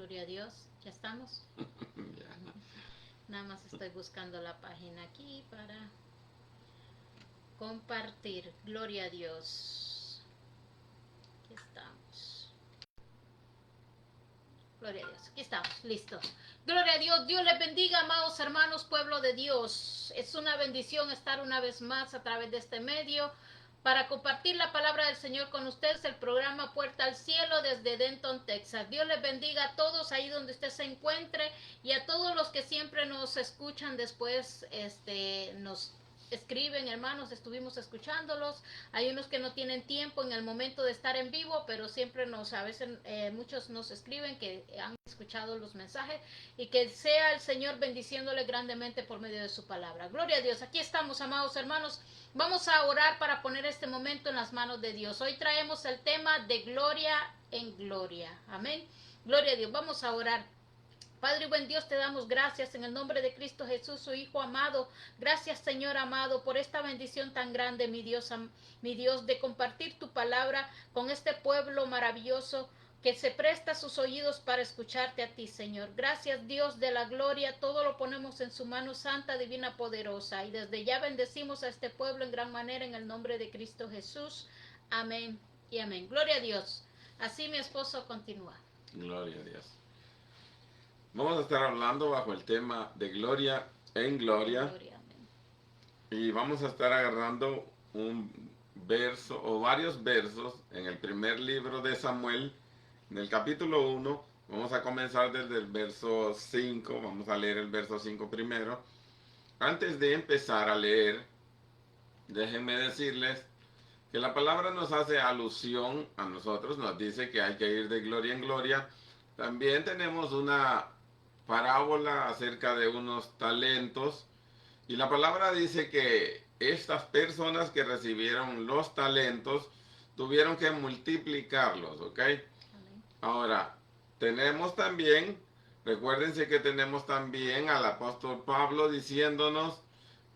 Gloria a Dios. ¿Ya estamos? Ya. Nada más estoy buscando la página aquí para compartir. Gloria a Dios. Aquí estamos. Gloria a Dios. Aquí estamos. Listos. Gloria a Dios. Dios les bendiga, amados hermanos, pueblo de Dios. Es una bendición estar una vez más a través de este medio para compartir la palabra del Señor con ustedes, el programa Puerta al Cielo desde Denton, Texas. Dios les bendiga a todos ahí donde usted se encuentre y a todos los que siempre nos escuchan después, nos escriben, hermanos, estuvimos escuchándolos. Hay unos que no tienen tiempo en el momento de estar en vivo, pero siempre a veces muchos nos escriben que han escuchado los mensajes y que sea el Señor bendiciéndole grandemente por medio de su palabra. Gloria a Dios. Aquí estamos, amados hermanos. Vamos a orar para poner este momento en las manos de Dios. Hoy traemos el tema de gloria en gloria. Amén. Gloria a Dios. Vamos a orar. Padre y buen Dios, te damos gracias en el nombre de Cristo Jesús, su Hijo amado. Gracias, Señor amado, por esta bendición tan grande, mi Dios, de compartir tu palabra con este pueblo maravilloso que se presta sus oídos para escucharte a ti, Señor. Gracias, Dios de la gloria, todo lo ponemos en su mano santa, divina, poderosa. Y desde ya bendecimos a este pueblo en gran manera en el nombre de Cristo Jesús. Amén y amén. Gloria a Dios. Así mi esposo continúa. Gloria a Dios. Vamos a estar hablando bajo el tema de gloria en gloria. Gloria, amén. Y vamos a estar agarrando un verso o varios versos en el primer libro de Samuel, en el capítulo 1. Vamos a comenzar desde el verso 5. Vamos a leer el verso 5 primero. Antes de empezar a leer, déjenme decirles que la palabra nos hace alusión a nosotros, nos dice que hay que ir de gloria en gloria. También tenemos una parábola acerca de unos talentos y la palabra dice que estas personas que recibieron los talentos tuvieron que multiplicarlos, ¿ok? Amén. Ahora, tenemos también, recuérdense que tenemos también al apóstol Pablo diciéndonos,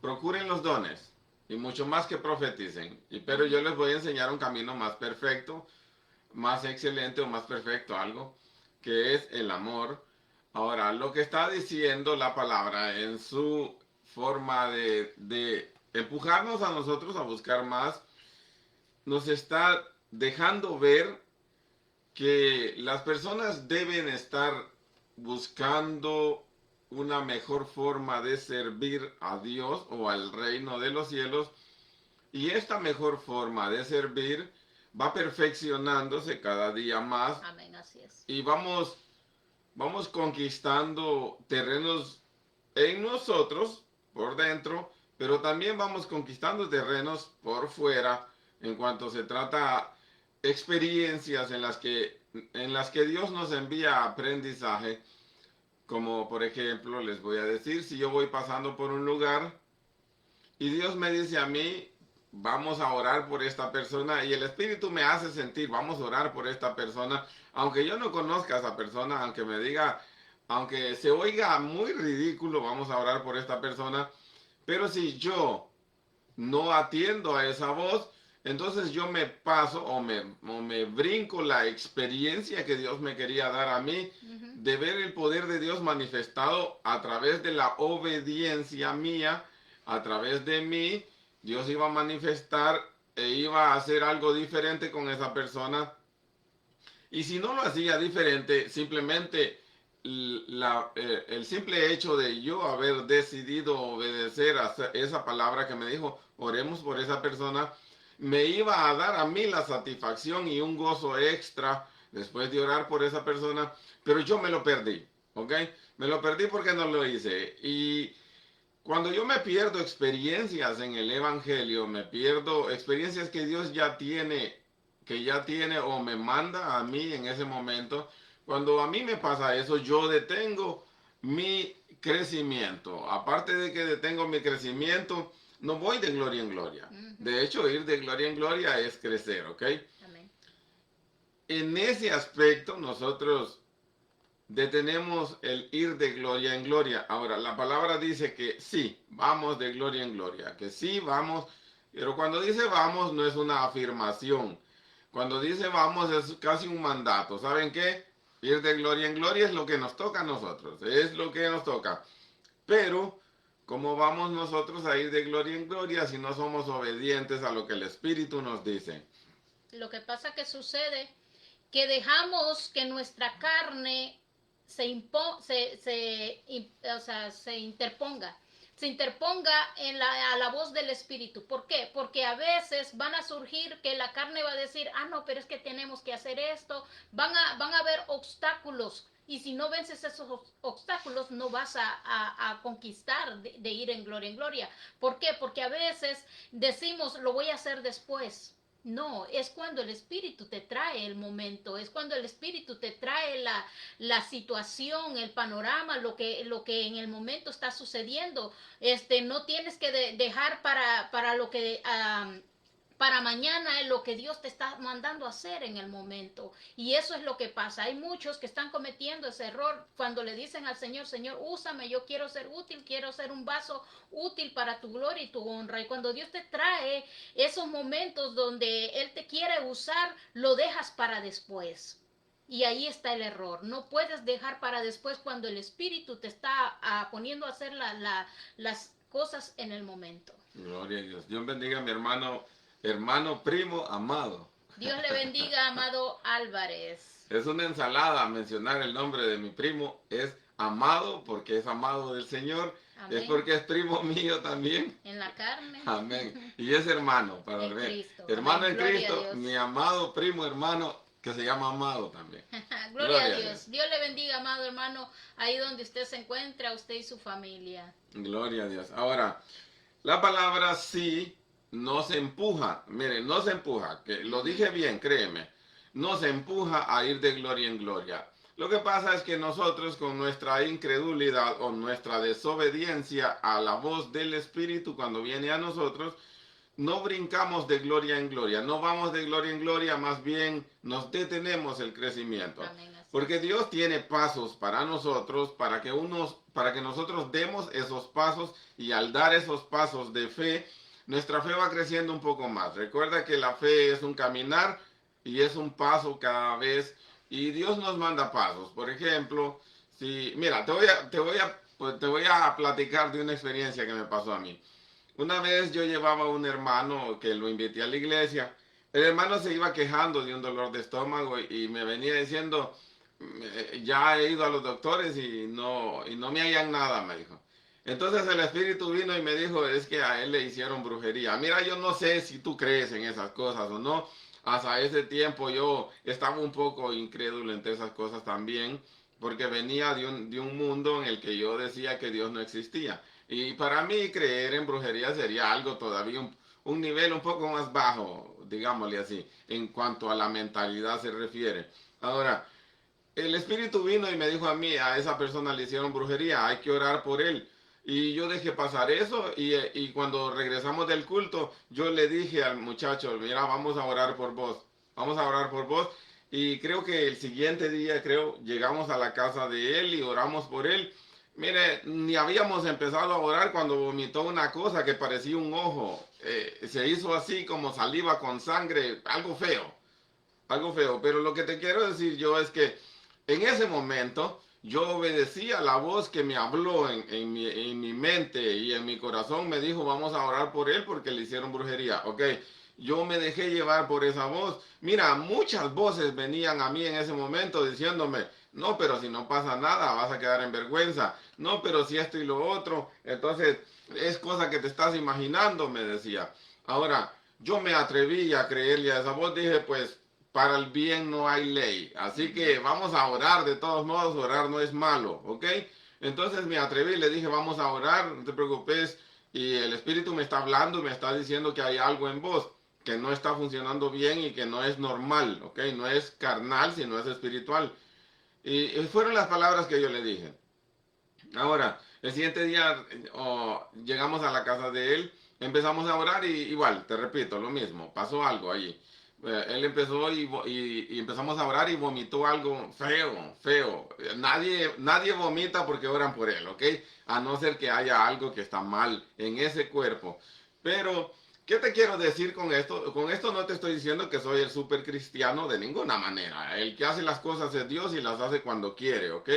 procuren los dones y mucho más que profeticen. Pero yo les voy a enseñar un camino más perfecto, más excelente o más perfecto, algo que es el amor. Ahora, lo que está diciendo la palabra en su forma de empujarnos a nosotros a buscar más, nos está dejando ver que las personas deben estar buscando una mejor forma de servir a Dios o al reino de los cielos, y esta mejor forma de servir va perfeccionándose cada día más. Amén, así es. Y vamos conquistando terrenos en nosotros por dentro, pero también vamos conquistando terrenos por fuera en cuanto se trata experiencias en las que Dios nos envía aprendizaje. Como por ejemplo, les voy a decir, si yo voy pasando por un lugar y Dios me dice a mí, vamos a orar por esta persona, y el Espíritu me hace sentir, vamos a orar por esta persona, aunque yo no conozca a esa persona, aunque me diga, aunque se oiga muy ridículo, vamos a orar por esta persona, pero si yo no atiendo a esa voz, entonces yo me paso o me brinco la experiencia que Dios me quería dar a mí, de ver el poder de Dios manifestado a través de la obediencia mía, a través de mí. Dios iba a manifestar e iba a hacer algo diferente con esa persona. Y si no lo hacía diferente, simplemente el simple hecho de yo haber decidido obedecer a esa palabra que me dijo, oremos por esa persona, me iba a dar a mí la satisfacción y un gozo extra después de orar por esa persona, pero yo me lo perdí, ¿ok? Me lo perdí porque no lo hice. Y cuando yo me pierdo experiencias en el Evangelio, me pierdo experiencias que Dios ya tiene o me manda a mí en ese momento. Cuando a mí me pasa eso, yo detengo mi crecimiento. Aparte de que detengo mi crecimiento, no voy de gloria en gloria. De hecho, ir de gloria en gloria es crecer, ¿ok? Amén. En ese aspecto, nosotros detenemos el ir de gloria en gloria. Ahora, la palabra dice que sí, vamos de gloria en gloria, que sí, vamos, pero cuando dice vamos no es una afirmación. Cuando dice vamos es casi un mandato. ¿Saben qué? Ir de gloria en gloria es lo que nos toca a nosotros, es lo que nos toca. Pero, ¿cómo vamos nosotros a ir de gloria en gloria si no somos obedientes a lo que el Espíritu nos dice? Lo que pasa que sucede que dejamos que nuestra carne se interponga. Se interponga a la voz del Espíritu. ¿Por qué? Porque a veces van a surgir que la carne va a decir, no, pero es que tenemos que hacer esto. Van a haber obstáculos. Y si no vences esos obstáculos, no vas a conquistar de ir en gloria. ¿Por qué? Porque a veces decimos, lo voy a hacer después. No, es cuando el Espíritu te trae el momento, es cuando el Espíritu te trae la situación, el panorama, lo que en el momento está sucediendo. No tienes que dejar para lo que para mañana es lo que Dios te está mandando a hacer en el momento. Y eso es lo que pasa. Hay muchos que están cometiendo ese error cuando le dicen al Señor, Señor, úsame, yo quiero ser útil, quiero ser un vaso útil para tu gloria y tu honra. Y cuando Dios te trae esos momentos donde Él te quiere usar, lo dejas para después. Y ahí está el error. No puedes dejar para después cuando el Espíritu te está poniendo a hacer las cosas en el momento. Gloria a Dios. Dios bendiga a mi hermano primo amado. Dios le bendiga, amado Álvarez. Es una ensalada mencionar el nombre de mi primo. Es amado porque es amado del Señor. Amén. Es porque es primo mío también. En la carne. Amén. Y es hermano, para en ver. Cristo. Hermano Amén. en Cristo, mi amado primo hermano, que se llama Amado también. Gloria a Dios. Dios le bendiga, amado hermano, ahí donde usted se encuentra, usted y su familia. Gloria a Dios. Ahora, la palabra sí nos empuja. Miren, nos empuja, que lo dije bien, créeme. Nos empuja a ir de gloria en gloria. Lo que pasa es que nosotros con nuestra incredulidad o nuestra desobediencia a la voz del Espíritu cuando viene a nosotros, no brincamos de gloria en gloria, no vamos de gloria en gloria, más bien nos detenemos el crecimiento. Amén. Porque Dios tiene pasos para nosotros, para que nosotros demos esos pasos, y al dar esos pasos de fe, nuestra fe va creciendo un poco más. Recuerda que la fe es un caminar y es un paso cada vez, y Dios nos manda pasos. Por ejemplo, mira, te voy a platicar de una experiencia que me pasó a mí. Una vez yo llevaba a un hermano que lo invité a la iglesia. El hermano se iba quejando de un dolor de estómago y me venía diciendo, ya he ido a los doctores y no me hallan nada, me dijo. Entonces el Espíritu vino y me dijo, es que a él le hicieron brujería. Mira, yo no sé si tú crees en esas cosas o no. Hasta ese tiempo yo estaba un poco incrédulo entre esas cosas también, porque venía de un mundo en el que yo decía que Dios no existía. Y para mí creer en brujería sería algo todavía un nivel un poco más bajo, digámosle así, en cuanto a la mentalidad se refiere. Ahora, el Espíritu vino y me dijo a mí, a esa persona le hicieron brujería, hay que orar por él. Y yo dejé pasar eso y cuando regresamos del culto, yo le dije al muchacho, mira, vamos a orar por vos, vamos a orar por vos. Y creo que el siguiente día, llegamos a la casa de él y oramos por él. Mire, ni habíamos empezado a orar cuando vomitó una cosa que parecía un ojo. Se hizo así como saliva con sangre, algo feo. Algo feo. Pero lo que te quiero decir yo es que en ese momento yo obedecí a la voz que me habló en mi mente y en mi corazón. Me dijo, vamos a orar por él porque le hicieron brujería. Ok, yo me dejé llevar por esa voz. Mira, muchas voces venían a mí en ese momento diciéndome, no, pero si no pasa nada, vas a quedar en vergüenza. No, pero si esto y lo otro. Entonces, es cosa que te estás imaginando, me decía. Ahora, yo me atreví a creerle a esa voz. Dije, pues, para el bien no hay ley. Así que vamos a orar. De todos modos, orar no es malo, ¿ok? Entonces me atreví, le dije, vamos a orar, no te preocupes. Y el Espíritu me está hablando y me está diciendo que hay algo en vos que no está funcionando bien y que no es normal, ¿ok? No es carnal, sino es espiritual. Y fueron las palabras que yo le dije. Ahora, el siguiente día llegamos a la casa de él, empezamos a orar y igual, te repito, lo mismo, pasó algo allí. Él empezó y empezamos a orar y vomitó algo feo, feo. Nadie vomita porque oran por él, ¿ok? A no ser que haya algo que está mal en ese cuerpo. Pero ¿Qué te quiero decir con esto? Con esto no te estoy diciendo que soy el super cristiano de ninguna manera. El que hace las cosas es Dios y las hace cuando quiere, ¿ok?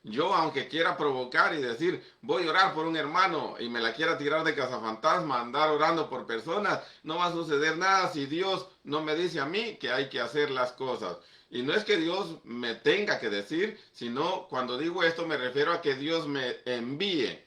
Yo, aunque quiera provocar y decir, voy a orar por un hermano y me la quiera tirar de cazafantasma, andar orando por personas, no va a suceder nada si Dios no me dice a mí que hay que hacer las cosas. Y no es que Dios me tenga que decir, sino cuando digo esto me refiero a que Dios me envíe.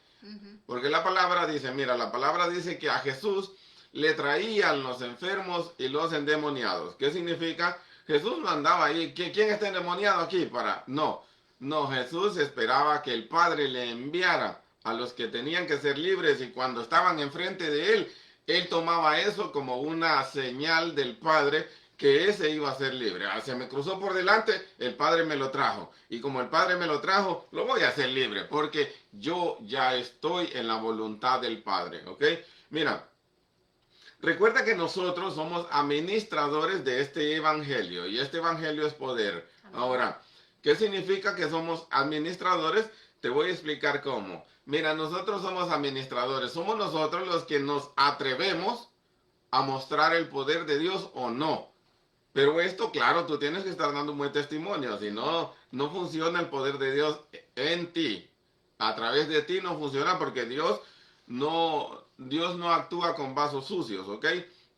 Porque la palabra dice, mira, la palabra dice que a Jesús le traían los enfermos y los endemoniados. ¿Qué significa? Jesús no andaba ahí. ¿Quién está endemoniado aquí? No, Jesús esperaba que el Padre le enviara a los que tenían que ser libres y cuando estaban enfrente de él, él tomaba eso como una señal del Padre que ese iba a ser libre. Se me cruzó por delante, el Padre me lo trajo. Y como el Padre me lo trajo, lo voy a hacer libre porque yo ya estoy en la voluntad del Padre. ¿Ok? Mira, recuerda que nosotros somos administradores de este evangelio y este evangelio es poder. Amén. Ahora, ¿qué significa que somos administradores? Te voy a explicar cómo. Mira, nosotros somos administradores, somos nosotros los que nos atrevemos a mostrar el poder de Dios o no. Pero esto, claro, tú tienes que estar dando un buen testimonio, si no, no funciona el poder de Dios en ti. A través de ti no funciona porque Dios no actúa con vasos sucios, ¿ok?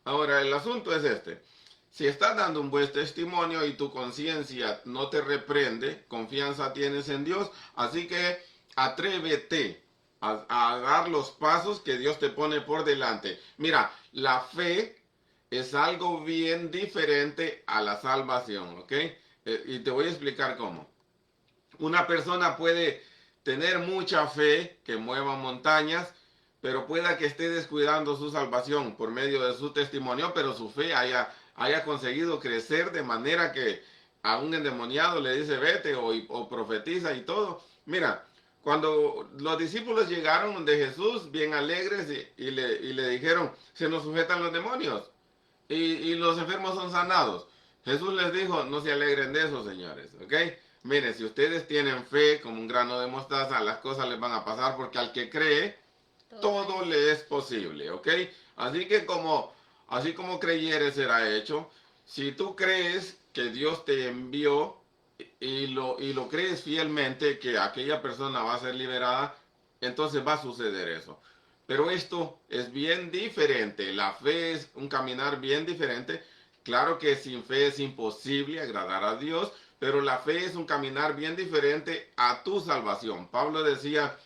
Ahora, el asunto es este. Si estás dando un buen testimonio y tu conciencia no te reprende, confianza tienes en Dios, así que atrévete a dar los pasos que Dios te pone por delante. Mira, la fe es algo bien diferente a la salvación, ¿ok? Y te voy a explicar cómo. Una persona puede tener mucha fe que mueva montañas, pero pueda que esté descuidando su salvación por medio de su testimonio, pero su fe haya conseguido crecer de manera que a un endemoniado le dice vete o profetiza y todo. Mira, cuando los discípulos llegaron de Jesús bien alegres y le dijeron, se nos sujetan los demonios y los enfermos son sanados. Jesús les dijo, no se alegren de eso, señores, ¿ok? Miren, si ustedes tienen fe como un grano de mostaza, las cosas les van a pasar porque al que cree, todo le es posible, ¿ok? Así como creyeres será hecho. Si tú crees que Dios te envió y lo crees fielmente que aquella persona va a ser liberada, entonces va a suceder eso. Pero esto es bien diferente. La fe es un caminar bien diferente. Claro que sin fe es imposible agradar a Dios, pero la fe es un caminar bien diferente a tu salvación. Pablo decía,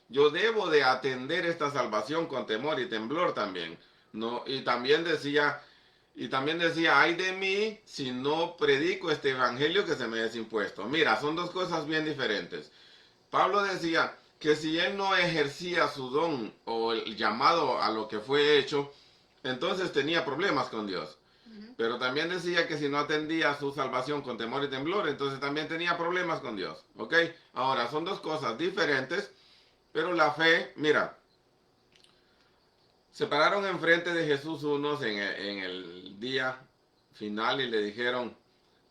yo debo de atender esta salvación con temor y temblor también. No, y también decía, ay de mí si no predico este evangelio que se me es impuesto. Mira, son dos cosas bien diferentes. Pablo decía que si él no ejercía su don o el llamado a lo que fue hecho, entonces tenía problemas con Dios. Pero también decía que si no atendía su salvación con temor y temblor, entonces también tenía problemas con Dios. ¿Ok? Ahora, son dos cosas diferentes, pero la fe, mira, se pararon enfrente de Jesús unos en el día final y le dijeron,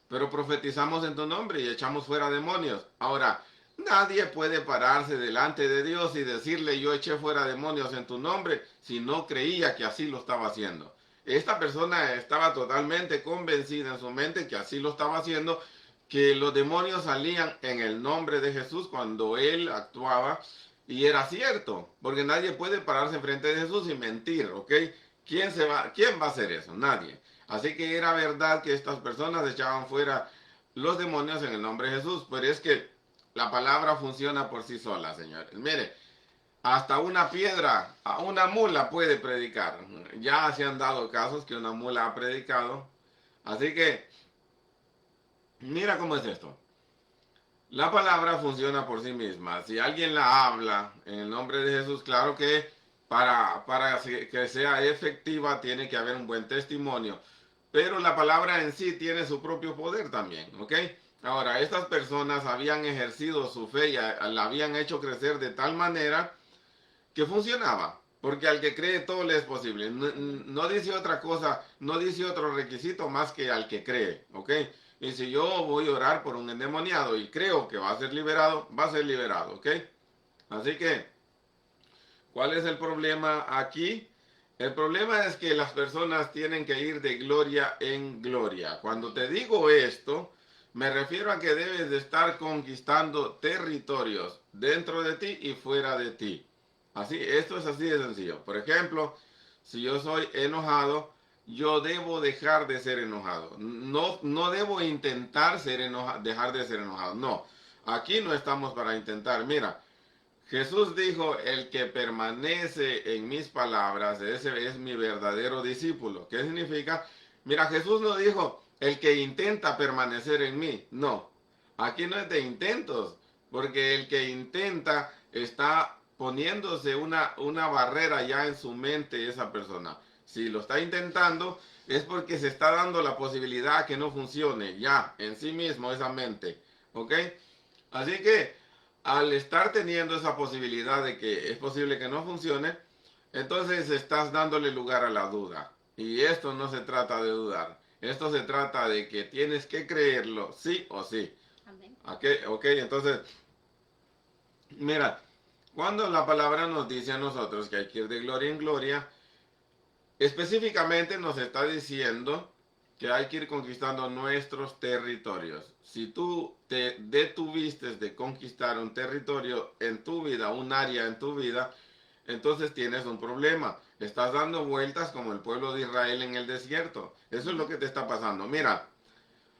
pero profetizamos en tu nombre y echamos fuera demonios. Ahora, nadie puede pararse delante de Dios y decirle yo eché fuera demonios en tu nombre si no creía que así lo estaba haciendo. Esta persona estaba totalmente convencida en su mente que así lo estaba haciendo, que los demonios salían en el nombre de Jesús cuando él actuaba y era cierto, porque nadie puede pararse enfrente de Jesús y mentir, ¿ok? ¿Quién va a hacer eso? Nadie. Así que era verdad que estas personas echaban fuera los demonios en el nombre de Jesús, pero es que la palabra funciona por sí sola, señores. Mire, hasta una piedra, a una mula puede predicar. Ya se han dado casos que una mula ha predicado. Así que, mira cómo es esto. La palabra funciona por sí misma. Si alguien la habla en el nombre de Jesús, claro que para que sea efectiva tiene que haber un buen testimonio. Pero la palabra en sí tiene su propio poder también, ¿ok? Ahora, estas personas habían ejercido su fe y la habían hecho crecer de tal manera que funcionaba. Porque al que cree todo le es posible. No dice otra cosa, no dice otro requisito más que al que cree, ¿ok? Y si yo voy a orar por un endemoniado y creo que va a ser liberado, va a ser liberado, ¿ok? Así que, ¿cuál es el problema aquí? El problema es que las personas tienen que ir de gloria en gloria. Cuando te digo esto, me refiero a que debes de estar conquistando territorios dentro de ti y fuera de ti. Así, esto es así de sencillo. Por ejemplo, si yo soy enojado, yo debo dejar de ser enojado. No, no debo intentar dejar de ser enojado. No, aquí no estamos para intentar. Mira, Jesús dijo, el que permanece en mis palabras, ese es mi verdadero discípulo. ¿Qué significa? Mira, Jesús no dijo, el que intenta permanecer en mí. No, aquí no es de intentos, porque el que intenta está poniéndose una barrera ya en su mente esa persona. Si lo está intentando, es porque se está dando la posibilidad que no funcione ya en sí mismo esa mente. ¿Ok? Así que al estar teniendo esa posibilidad de que es posible que no funcione, entonces estás dándole lugar a la duda. Y esto no se trata de dudar. Esto se trata de que tienes que creerlo sí o sí. Amén. Ok, entonces, mira, cuando la palabra nos dice a nosotros que hay que ir de gloria en gloria, específicamente nos está diciendo que hay que ir conquistando nuestros territorios. Si tú te detuviste de conquistar un territorio en tu vida, un área en tu vida, entonces tienes un problema. Estás dando vueltas como el pueblo de Israel en el desierto. Eso es lo que te está pasando. Mira,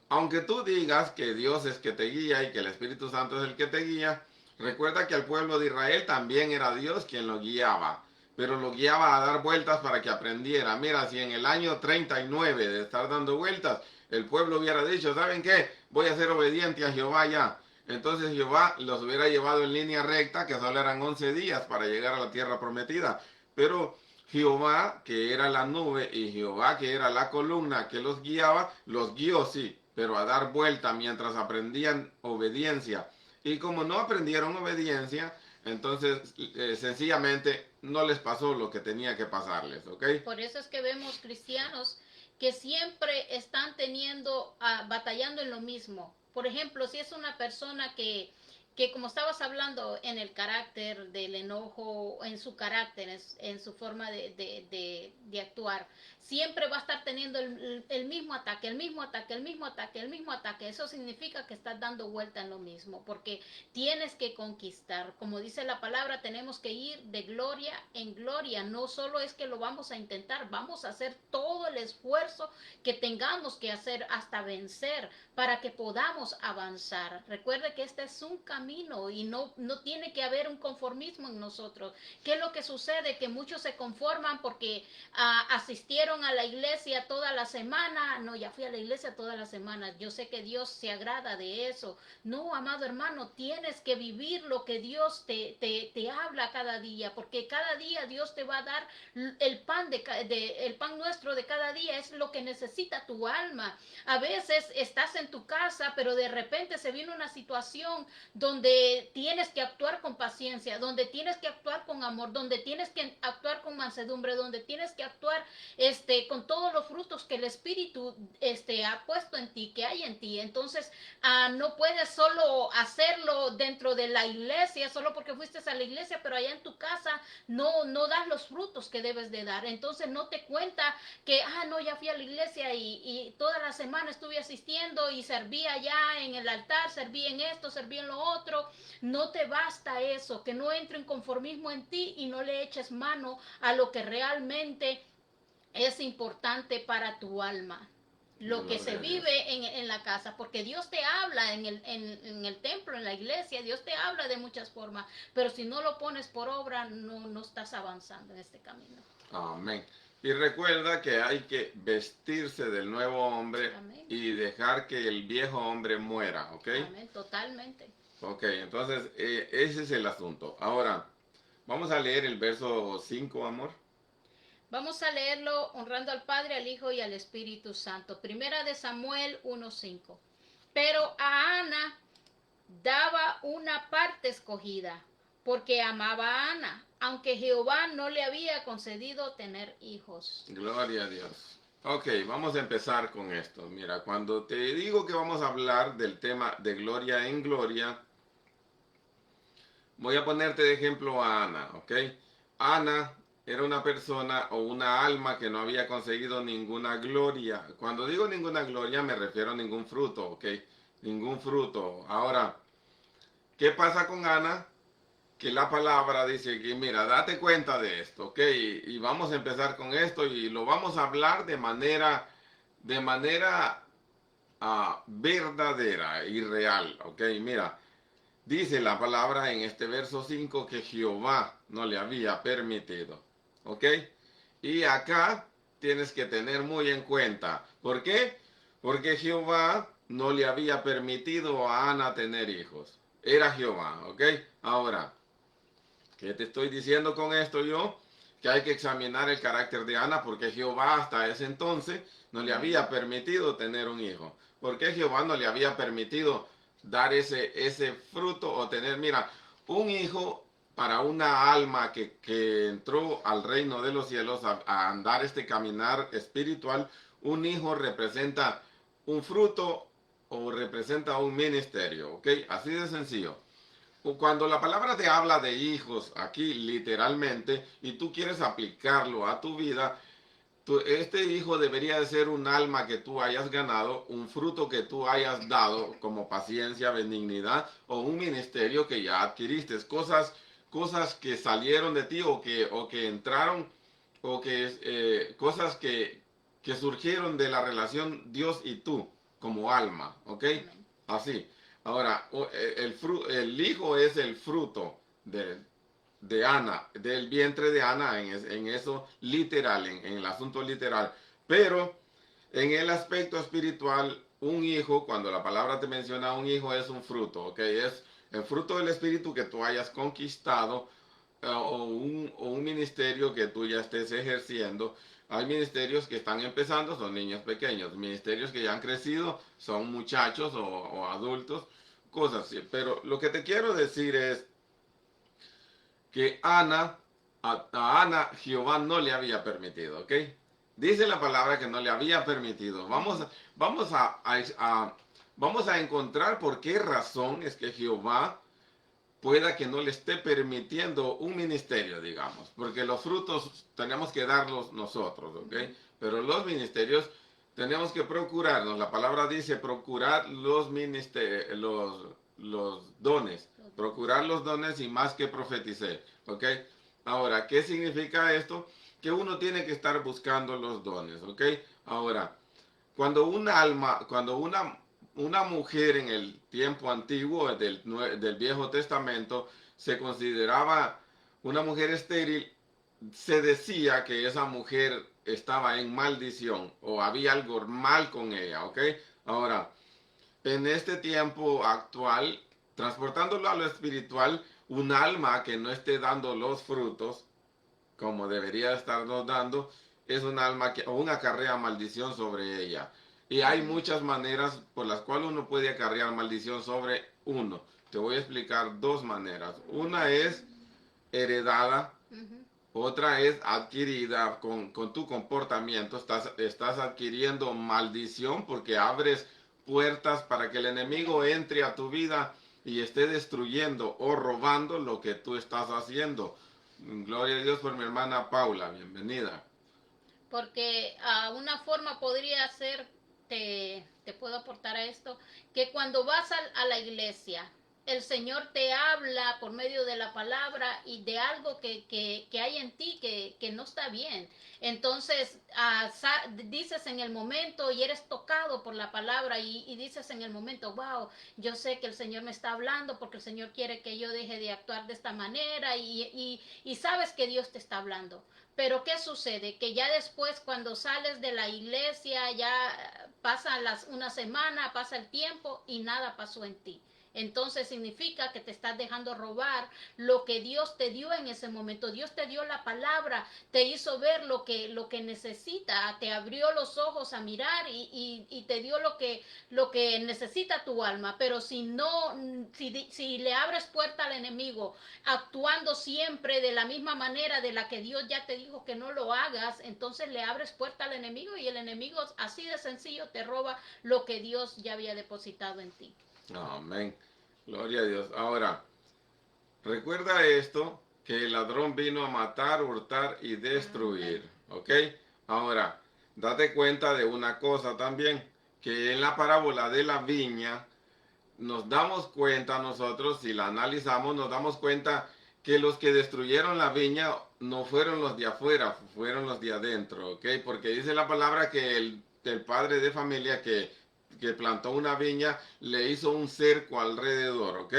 aunque tú digas que Dios es que te guía y que el Espíritu Santo es el que te guía, recuerda que al pueblo de Israel también era Dios quien lo guiaba, pero lo guiaba a dar vueltas para que aprendiera. Mira, si en el año 39 de estar dando vueltas, el pueblo hubiera dicho, ¿saben qué? Voy a ser obediente a Jehová ya. Entonces Jehová los hubiera llevado en línea recta, que solo eran 11 días para llegar a la tierra prometida. Pero Jehová, que era la nube, y Jehová, que era la columna que los guió, sí, pero a dar vuelta mientras aprendían obediencia. Y como no aprendieron obediencia, entonces sencillamente no les pasó lo que tenía que pasarles, ¿ok? Por eso es que vemos cristianos que siempre están teniendo, batallando en lo mismo. Por ejemplo, si es una persona que como estabas hablando en el carácter del enojo, en su carácter, en su forma de actuar, siempre va a estar teniendo el mismo ataque, el mismo ataque, el mismo ataque, el mismo ataque. Eso significa que estás dando vuelta en lo mismo, porque tienes que conquistar. Como dice la palabra, tenemos que ir de gloria en gloria. No solo es que lo vamos a intentar, vamos a hacer todo el esfuerzo que tengamos que hacer hasta vencer para que podamos avanzar. Recuerde que este es un camino y no tiene que haber un conformismo en nosotros. ¿Qué es lo que sucede? Que muchos se conforman porque asistieron a la iglesia toda la semana. No, ya fui a la iglesia toda la semana. Yo sé que Dios se agrada de eso. No, amado hermano, tienes que vivir lo que Dios te habla cada día, porque cada día Dios te va a dar el pan, el pan nuestro de cada día, es lo que necesita tu alma. A veces estás en tu casa, pero de repente se viene una situación donde tienes que actuar con paciencia, donde tienes que actuar con amor, donde tienes que actuar con mansedumbre, donde tienes que actuar con todos los frutos que el Espíritu ha puesto en ti, que hay en ti. Entonces, no puedes solo hacerlo dentro de la iglesia, solo porque fuiste a la iglesia, pero allá en tu casa no das los frutos que debes de dar. Entonces, no te cuenta que, no, ya fui a la iglesia y toda la semana estuve asistiendo y serví allá en el altar, serví en esto, serví en lo otro. No te basta eso, que no entre un conformismo en ti y no le eches mano a lo que realmente es importante para tu alma, lo que se vive en la casa, porque Dios te habla en el templo, en la iglesia, Dios te habla de muchas formas, pero si no lo pones por obra, no estás avanzando en este camino. Amén. Y recuerda que hay que vestirse del nuevo hombre. Amén. Y dejar que el viejo hombre muera, ¿ok? Amén, totalmente. Ok, entonces ese es el asunto. Ahora, vamos a leer el verso 5, amor. Vamos a leerlo honrando al Padre, al Hijo y al Espíritu Santo. Primera de Samuel 1:5. Pero a Ana daba una parte escogida, porque amaba a Ana, aunque Jehová no le había concedido tener hijos. Gloria a Dios. Ok, vamos a empezar con esto. Mira, cuando te digo que vamos a hablar del tema de gloria en gloria, voy a ponerte de ejemplo a Ana, ¿ok? Ana era una persona o una alma que no había conseguido ninguna gloria. Cuando digo ninguna gloria me refiero a ningún fruto, ¿ok? Ningún fruto. Ahora, ¿qué pasa con Ana? Que la palabra dice que, mira, date cuenta de esto, ¿ok? Y vamos a empezar con esto y lo vamos a hablar de manera verdadera y real, ¿ok? Mira, dice la palabra en este verso 5 que Jehová no le había permitido, ¿ok? Y acá tienes que tener muy en cuenta, ¿por qué? Porque Jehová no le había permitido a Ana tener hijos. Era Jehová, ¿ok? Ahora, ¿qué te estoy diciendo con esto yo? Que hay que examinar el carácter de Ana porque Jehová hasta ese entonces no le había permitido tener un hijo. ¿Por qué Jehová no le había permitido dar ese fruto o tener, mira, un hijo para una alma que entró al reino de los cielos a andar este caminar espiritual? Un hijo representa un fruto o representa un ministerio, ¿ok? Así de sencillo. Cuando la palabra te habla de hijos aquí literalmente y tú quieres aplicarlo a tu vida, este hijo debería de ser un alma que tú hayas ganado, un fruto que tú hayas dado como paciencia, benignidad o un ministerio que ya adquiriste, cosas que salieron de ti o que entraron o que cosas que surgieron de la relación Dios y tú como alma, ¿ok? Amén. Así. Ahora, el hijo es el fruto de Ana, del vientre de Ana, en eso literal, en el asunto literal. Pero en el aspecto espiritual, un hijo, cuando la palabra te menciona un hijo, es un fruto, ¿ok? Es el fruto del espíritu que tú hayas conquistado o un ministerio que tú ya estés ejerciendo. Hay ministerios que están empezando, son niños pequeños. Ministerios que ya han crecido, son muchachos o adultos, cosas así. Pero lo que te quiero decir es que a Ana Jehová no le había permitido, ¿ok? Dice la palabra que no le había permitido. Vamos vamos a encontrar por qué razón es que Jehová pueda que no le esté permitiendo un ministerio, digamos, porque los frutos tenemos que darlos nosotros, ¿ok? Pero los ministerios tenemos que procurarnos. La palabra dice procurar los ministerios, los dones, procurar los dones y más que profeticé, ¿ok? Ahora, ¿qué significa esto? Que uno tiene que estar buscando los dones, ¿ok? Ahora, cuando una mujer en el tiempo antiguo del Viejo Testamento se consideraba una mujer estéril, se decía que esa mujer estaba en maldición o había algo mal con ella, ¿ok? Ahora, en este tiempo actual, transportándolo a lo espiritual, un alma que no esté dando los frutos como debería estarnos dando, es un alma que aún acarrea maldición sobre ella. Y hay muchas maneras por las cuales uno puede acarrear maldición sobre uno. Te voy a explicar dos maneras. Una es heredada, otra es adquirida con tu comportamiento. Estás adquiriendo maldición porque abres puertas para que el enemigo entre a tu vida y esté destruyendo o robando lo que tú estás haciendo. Gloria a Dios por mi hermana Paula, bienvenida. Porque una forma podría ser, te puedo aportar a esto, que cuando vas a la iglesia, el Señor te habla por medio de la palabra y de algo que hay en ti que no está bien. Entonces, dices en el momento y eres tocado por la palabra y dices en el momento, wow, yo sé que el Señor me está hablando porque el Señor quiere que yo deje de actuar de esta manera y sabes que Dios te está hablando. Pero ¿qué sucede? Que ya después cuando sales de la iglesia, ya pasa una semana, pasa el tiempo y nada pasó en ti. Entonces significa que te estás dejando robar lo que Dios te dio en ese momento. Dios te dio la palabra, te hizo ver lo que necesita, te abrió los ojos a mirar y te dio lo que necesita tu alma. Pero si no, si le abres puerta al enemigo, actuando siempre de la misma manera de la que Dios ya te dijo que no lo hagas, entonces le abres puerta al enemigo y el enemigo así de sencillo te roba lo que Dios ya había depositado en ti. Amén. Gloria a Dios. Ahora, recuerda esto, que el ladrón vino a matar, hurtar y destruir. ¿Ok? Ahora, date cuenta de una cosa también, que en la parábola de la viña, nos damos cuenta nosotros, si la analizamos, nos damos cuenta que los que destruyeron la viña no fueron los de afuera, fueron los de adentro, ¿ok? Porque dice la palabra que el padre de familia que plantó una viña le hizo un cerco alrededor, ¿ok?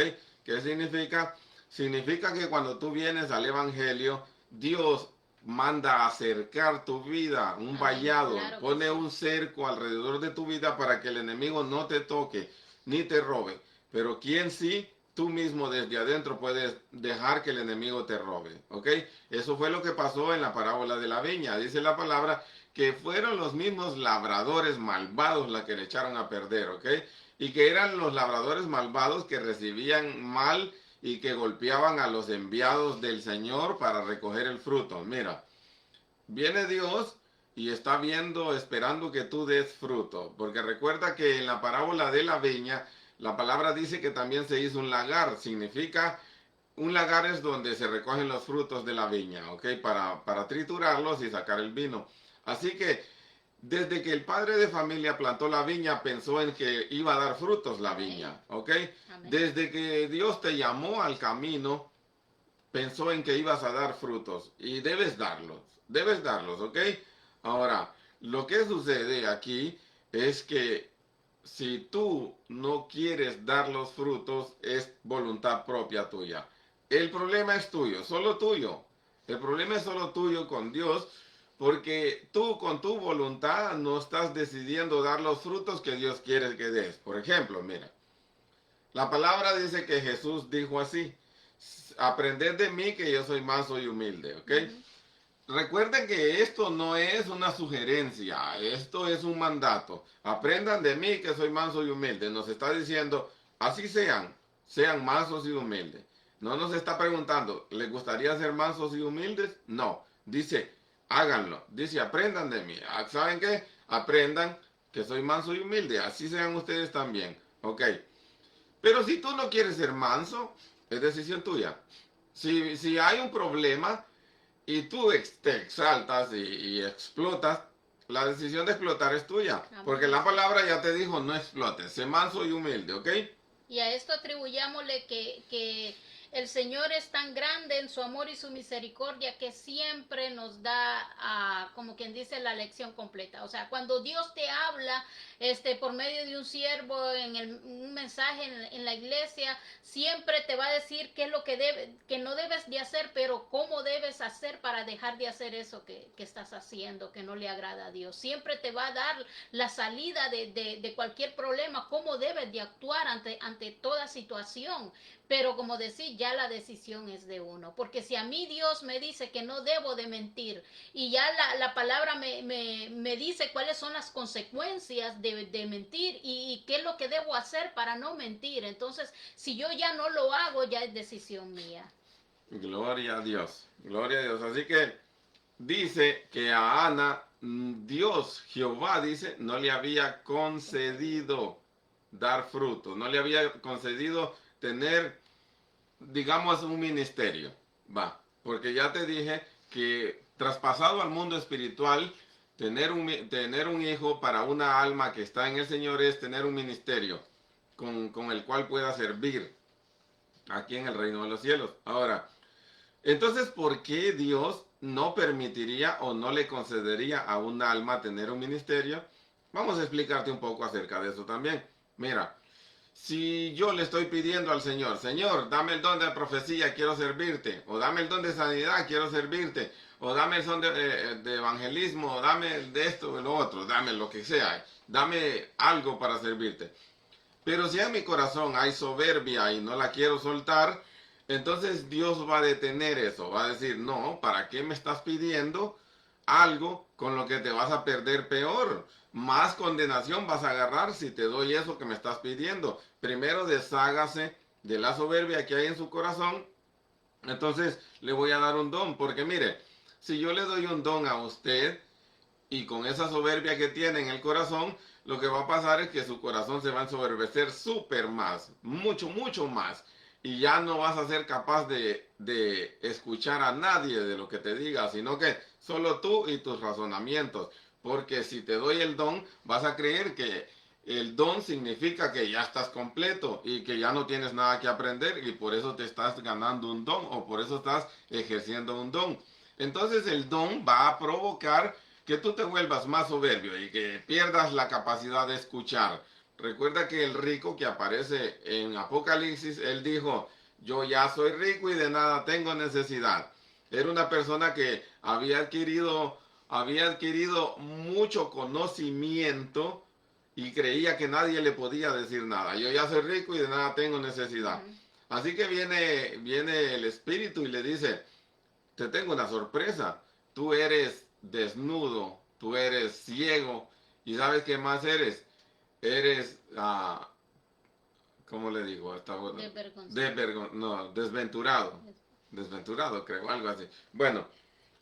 ¿Qué significa? Significa que cuando tú vienes al evangelio, Dios manda a acercar tu vida, un Amén. vallado, Claro que pone sí. un cerco alrededor de tu vida para que el enemigo no te toque ni te robe. Pero quien sí, tú mismo desde adentro puedes dejar que el enemigo te robe, ¿ok? Eso fue lo que pasó en la parábola de la viña. Dice la palabra que fueron los mismos labradores malvados los que le echaron a perder, ¿ok? Y que eran los labradores malvados que recibían mal y que golpeaban a los enviados del Señor para recoger el fruto. Mira, viene Dios y está viendo, esperando que tú des fruto. Porque recuerda que en la parábola de la viña, la palabra dice que también se hizo un lagar. Significa, un lagar es donde se recogen los frutos de la viña, ¿ok? Para triturarlos y sacar el vino. Así que desde que el padre de familia plantó la viña, pensó en que iba a dar frutos la viña, ¿ok? Amén. Desde que Dios te llamó al camino, pensó en que ibas a dar frutos y debes darlos, ¿ok? Ahora, lo que sucede aquí es que si tú no quieres dar los frutos, es voluntad propia tuya. El problema es tuyo, solo tuyo. El problema es solo tuyo con Dios, porque tú con tu voluntad no estás decidiendo dar los frutos que Dios quiere que des. Por ejemplo, mira, la palabra dice que Jesús dijo así: aprended de mí que yo soy manso y humilde, ¿ok? Recuerden que esto no es una sugerencia, esto es un mandato. Aprendan de mí que soy manso y humilde. Nos está diciendo, así sean mansos y humildes. No nos está preguntando, ¿les gustaría ser mansos y humildes? No, dice, háganlo. Dice, aprendan de mí. ¿Saben qué? Aprendan que soy manso y humilde. Así sean ustedes también, ¿ok? Pero si tú no quieres ser manso, es decisión tuya. Si hay un problema y tú te exaltas y explotas, la decisión de explotar es tuya. Amén. Porque la palabra ya te dijo, no explotes, sé manso y humilde, ¿ok? Y a esto atribuyámosle que el Señor es tan grande en su amor y su misericordia que siempre nos da, como quien dice, la lección completa. O sea, cuando Dios te habla por medio de un siervo, un mensaje en la iglesia, siempre te va a decir qué es lo que no debes de hacer, pero cómo debes hacer para dejar de hacer eso que estás haciendo, que no le agrada a Dios. Siempre te va a dar la salida de cualquier problema, cómo debes de actuar ante toda situación. Pero como decir, ya la decisión es de uno. Porque si a mí Dios me dice que no debo de mentir y ya la palabra me dice cuáles son las consecuencias de mentir y qué es lo que debo hacer para no mentir. Entonces, si yo ya no lo hago, ya es decisión mía. Gloria a Dios, gloria a Dios. Así que dice que a Ana, Dios, Jehová dice, no le había concedido dar fruto, no le había concedido tener, digamos, un ministerio, va, porque ya te dije que traspasado al mundo espiritual, tener un hijo para una alma que está en el Señor es tener un ministerio con el cual pueda servir aquí en el reino de los cielos. Ahora, entonces, ¿por qué Dios no permitiría o no le concedería a un alma tener un ministerio? Vamos a explicarte un poco acerca de eso también. Mira, si yo le estoy pidiendo al Señor, Señor, dame el don de profecía, quiero servirte, o dame el don de sanidad, quiero servirte, o dame el don de evangelismo, o dame de esto o lo otro, dame lo que sea, dame algo para servirte. Pero si en mi corazón hay soberbia y no la quiero soltar, entonces Dios va a detener eso, va a decir, no, ¿para qué me estás pidiendo algo con lo que te vas a perder peor? Más condenación vas a agarrar si te doy eso que me estás pidiendo. Primero deshágase de la soberbia que hay en su corazón, entonces le voy a dar un don, porque mire, si yo le doy un don a usted y con esa soberbia que tiene en el corazón, lo que va a pasar es que su corazón se va a ensoberbecer súper más, mucho, mucho más. y ya no vas a ser capaz de escuchar a nadie de lo que te diga, sino que solo tú y tus razonamientos. Porque si te doy el don, vas a creer que el don significa que ya estás completo y que ya no tienes nada que aprender y por eso te estás ganando un don o por eso estás ejerciendo un don. Entonces el don va a provocar que tú te vuelvas más soberbio y que pierdas la capacidad de escuchar. Recuerda que el rico que aparece en Apocalipsis, él dijo, yo ya soy rico y de nada tengo necesidad. Era una persona que había adquirido mucho conocimiento y creía que nadie le podía decir nada. Yo ya soy rico y de nada tengo necesidad. Ujú. Así que viene el espíritu y le dice, te tengo una sorpresa. Tú eres desnudo, tú eres ciego y ¿sabes qué más eres? Eres, ¿cómo le digo? Desvergonzado. No, desventurado. Desventurado, creo, algo así. Bueno,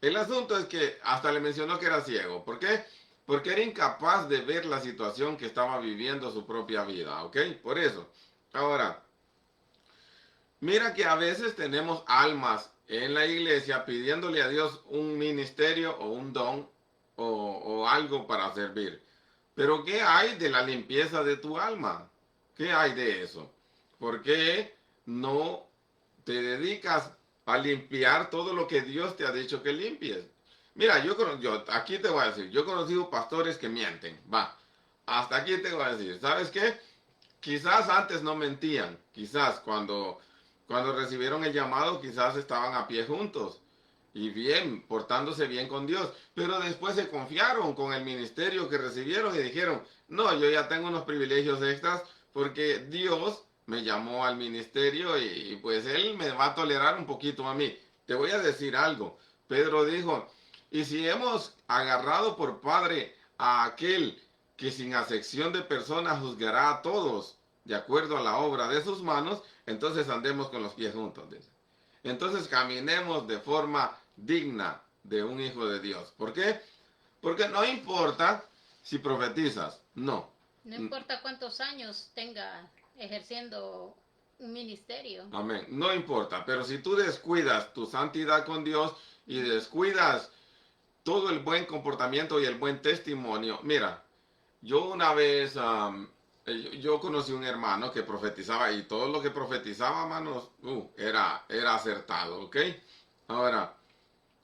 el asunto es que hasta le mencionó que era ciego. ¿Por qué? Porque era incapaz de ver la situación que estaba viviendo su propia vida, ¿ok? Por eso. Ahora, mira que a veces tenemos almas en la iglesia pidiéndole a Dios un ministerio o un don o algo para servir. Pero ¿qué hay de la limpieza de tu alma? ¿Qué hay de eso? ¿Por qué no te dedicas a limpiar todo lo que Dios te ha dicho que limpies? Mira, yo aquí te voy a decir, yo he conocido pastores que mienten, va, hasta aquí te voy a decir, ¿sabes qué? Quizás antes no mentían, quizás cuando recibieron el llamado, quizás estaban a pie juntos y bien, portándose bien con Dios, pero después se confiaron con el ministerio que recibieron y dijeron, no, yo ya tengo unos privilegios extras porque Dios me llamó al ministerio y pues Él me va a tolerar un poquito a mí. Te voy a decir algo, Pedro dijo, y si hemos agarrado por padre a aquel que sin acepción de personas juzgará a todos de acuerdo a la obra de sus manos, entonces andemos con los pies juntos. Dice. Entonces caminemos de forma digna de un hijo de Dios. ¿Por qué? Porque no importa si profetizas, no. No importa cuántos años tenga ejerciendo un ministerio. Amén. No importa, pero si tú descuidas tu santidad con Dios y descuidas todo el buen comportamiento y el buen testimonio, mira, yo una vez, yo conocí un hermano que profetizaba y todo lo que profetizaba, hermanos, era acertado, ¿ok? Ahora,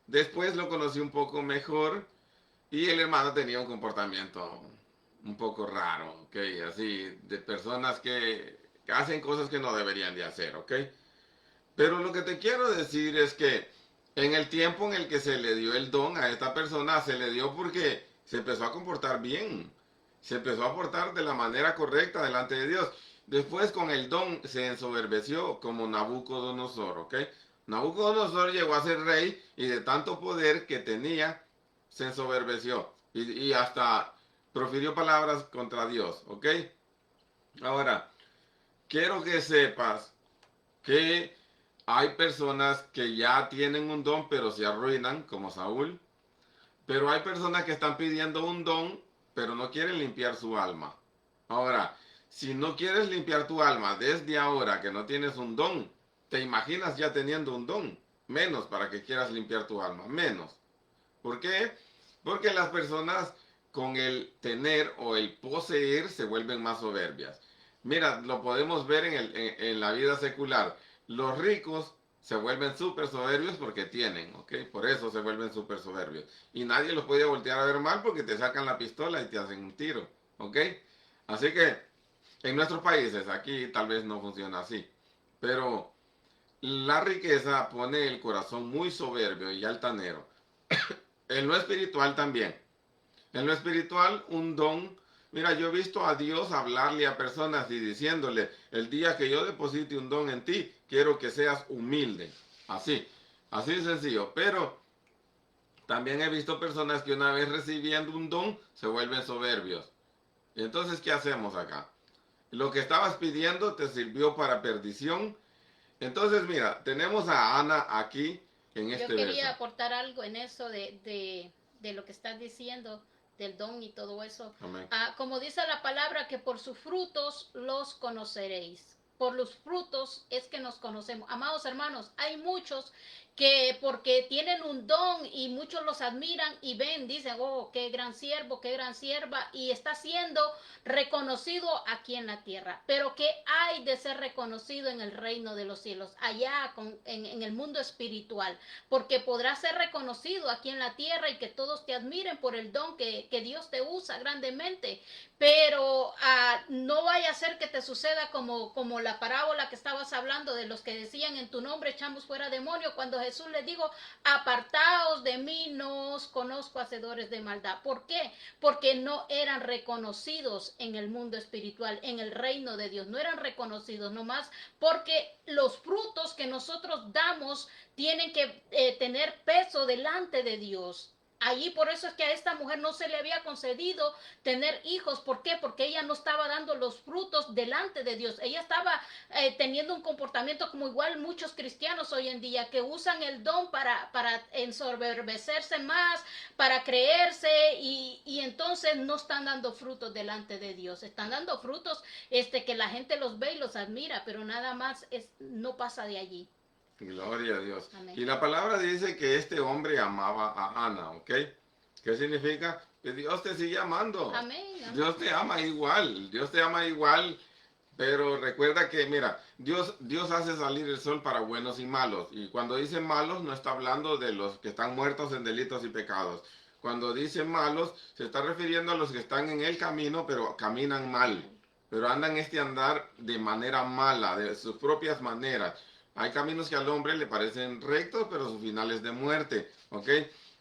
después lo conocí un poco mejor y el hermano tenía un comportamiento un poco raro, ¿ok? Así, de personas que hacen cosas que no deberían de hacer, ¿ok? Pero lo que te quiero decir es que en el tiempo en el que se le dio el don a esta persona, se le dio porque se empezó a comportar bien, se empezó a portar de la manera correcta delante de Dios. Después con el don se ensoberbeció como Nabucodonosor, ¿ok? Nabucodonosor llegó a ser rey y de tanto poder que tenía, se ensoberbeció y hasta profirió palabras contra Dios, ¿ok? Ahora, quiero que sepas que hay personas que ya tienen un don pero se arruinan, como Saúl. Pero hay personas que están pidiendo un don pero no quieren limpiar su alma. Ahora, si no quieres limpiar tu alma desde ahora que no tienes un don, te imaginas ya teniendo un don. Menos para que quieras limpiar tu alma. Menos. ¿Por qué? Porque las personas con el tener o el poseer se vuelven más soberbias. Mira, lo podemos ver en la vida secular. Los ricos se vuelven súper soberbios porque tienen, ¿ok? Por eso se vuelven súper soberbios. Y nadie los puede voltear a ver mal porque te sacan la pistola y te hacen un tiro, ¿ok? Así que en nuestros países, aquí tal vez no funciona así. Pero la riqueza pone el corazón muy soberbio y altanero. En lo espiritual también. En lo espiritual, un don. Mira, yo he visto a Dios hablarle a personas y diciéndole, el día que yo deposite un don en ti, quiero que seas humilde. Así, así de sencillo. Pero también he visto personas que una vez recibiendo un don, se vuelven soberbios. Y entonces, ¿qué hacemos acá? Lo que estabas pidiendo te sirvió para perdición. Entonces, mira, tenemos a Ana aquí en Yo este quería verso. aportar algo en eso de lo que estás diciendo, del don y todo eso. Amén. Como dice la palabra, que por sus frutos los conoceréis. por los frutos es que nos conocemos. Amados hermanos, hay muchos que porque tienen un don y muchos los admiran y ven, dicen, oh, qué gran siervo, qué gran sierva, y está siendo reconocido aquí en la tierra. Pero ¿qué hay de ser reconocido en el reino de los cielos, allá en el mundo espiritual? Porque podrás ser reconocido aquí en la tierra y que todos te admiren por el don que Dios te usa grandemente, pero no vaya a ser que te suceda como la parábola que estabas hablando de los que decían en tu nombre echamos fuera demonios, cuando Jesús les dijo, apartaos de mí, no os conozco, hacedores de maldad. ¿Por qué? Porque no eran reconocidos en el mundo espiritual, en el reino de Dios, no eran reconocidos nomás porque los frutos que nosotros damos tienen que tener peso delante de Dios. Allí por eso es que a esta mujer no se le había concedido tener hijos. ¿Por qué? Porque ella no estaba dando los frutos delante de Dios. Ella estaba teniendo un comportamiento como igual muchos cristianos hoy en día que usan el don para ensoberbecerse más, para creerse y entonces no están dando frutos delante de Dios. Están dando frutos que la gente los ve y los admira, pero nada más no pasa de allí. Gloria a Dios. Amén. Y la palabra dice que este hombre amaba a Ana, ¿ok? ¿Qué significa? Que Dios te sigue amando. Amén, amén. Dios te ama igual, Dios te ama igual, pero recuerda que, mira, Dios hace salir el sol para buenos y malos. Y cuando dice malos, no está hablando de los que están muertos en delitos y pecados. Cuando dice malos, se está refiriendo a los que están en el camino, pero caminan mal. Pero andan andar de manera mala, de sus propias maneras. Hay caminos que al hombre le parecen rectos, pero su final es de muerte, ¿ok?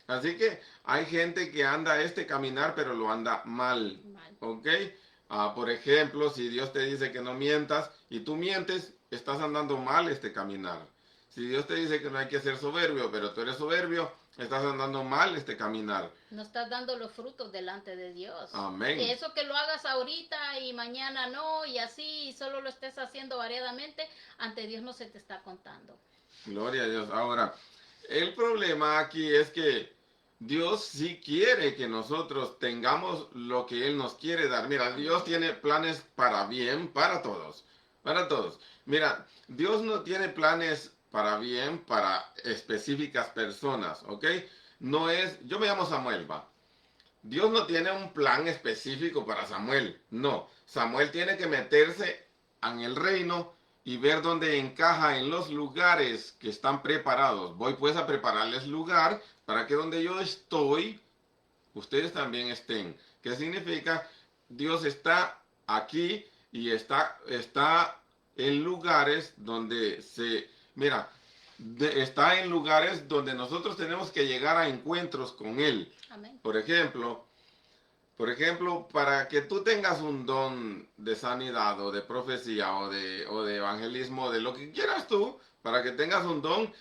Así que hay gente que anda caminar, pero lo anda mal, ¿ok? Por ejemplo, si Dios te dice que no mientas y tú mientes, estás andando mal caminar. Si Dios te dice que no hay que ser soberbio, pero tú eres soberbio, estás andando mal caminar. No estás dando los frutos delante de Dios. Amén. Eso que lo hagas ahorita y mañana no, y así, y solo lo estés haciendo variadamente, ante Dios no se te está contando. Gloria a Dios. Ahora, el problema aquí es que Dios sí quiere que nosotros tengamos lo que Él nos quiere dar. Mira, Dios tiene planes para bien, para todos. Para todos. Mira, Dios no tiene planes para bien para específicas personas, ¿ok? No es, yo me llamo Samuel, va. Dios no tiene un plan específico para Samuel, no. Samuel tiene que meterse en el reino y ver dónde encaja en los lugares que están preparados. Voy pues a prepararles lugar para que donde yo estoy, ustedes también estén. ¿Qué significa? Dios está aquí y está en lugares donde mira, está en lugares donde nosotros tenemos que llegar a encuentros con Él. Amén. Por ejemplo, para que tú tengas un don de sanidad o de profecía o de evangelismo, de lo que quieras tú, para que tengas un don,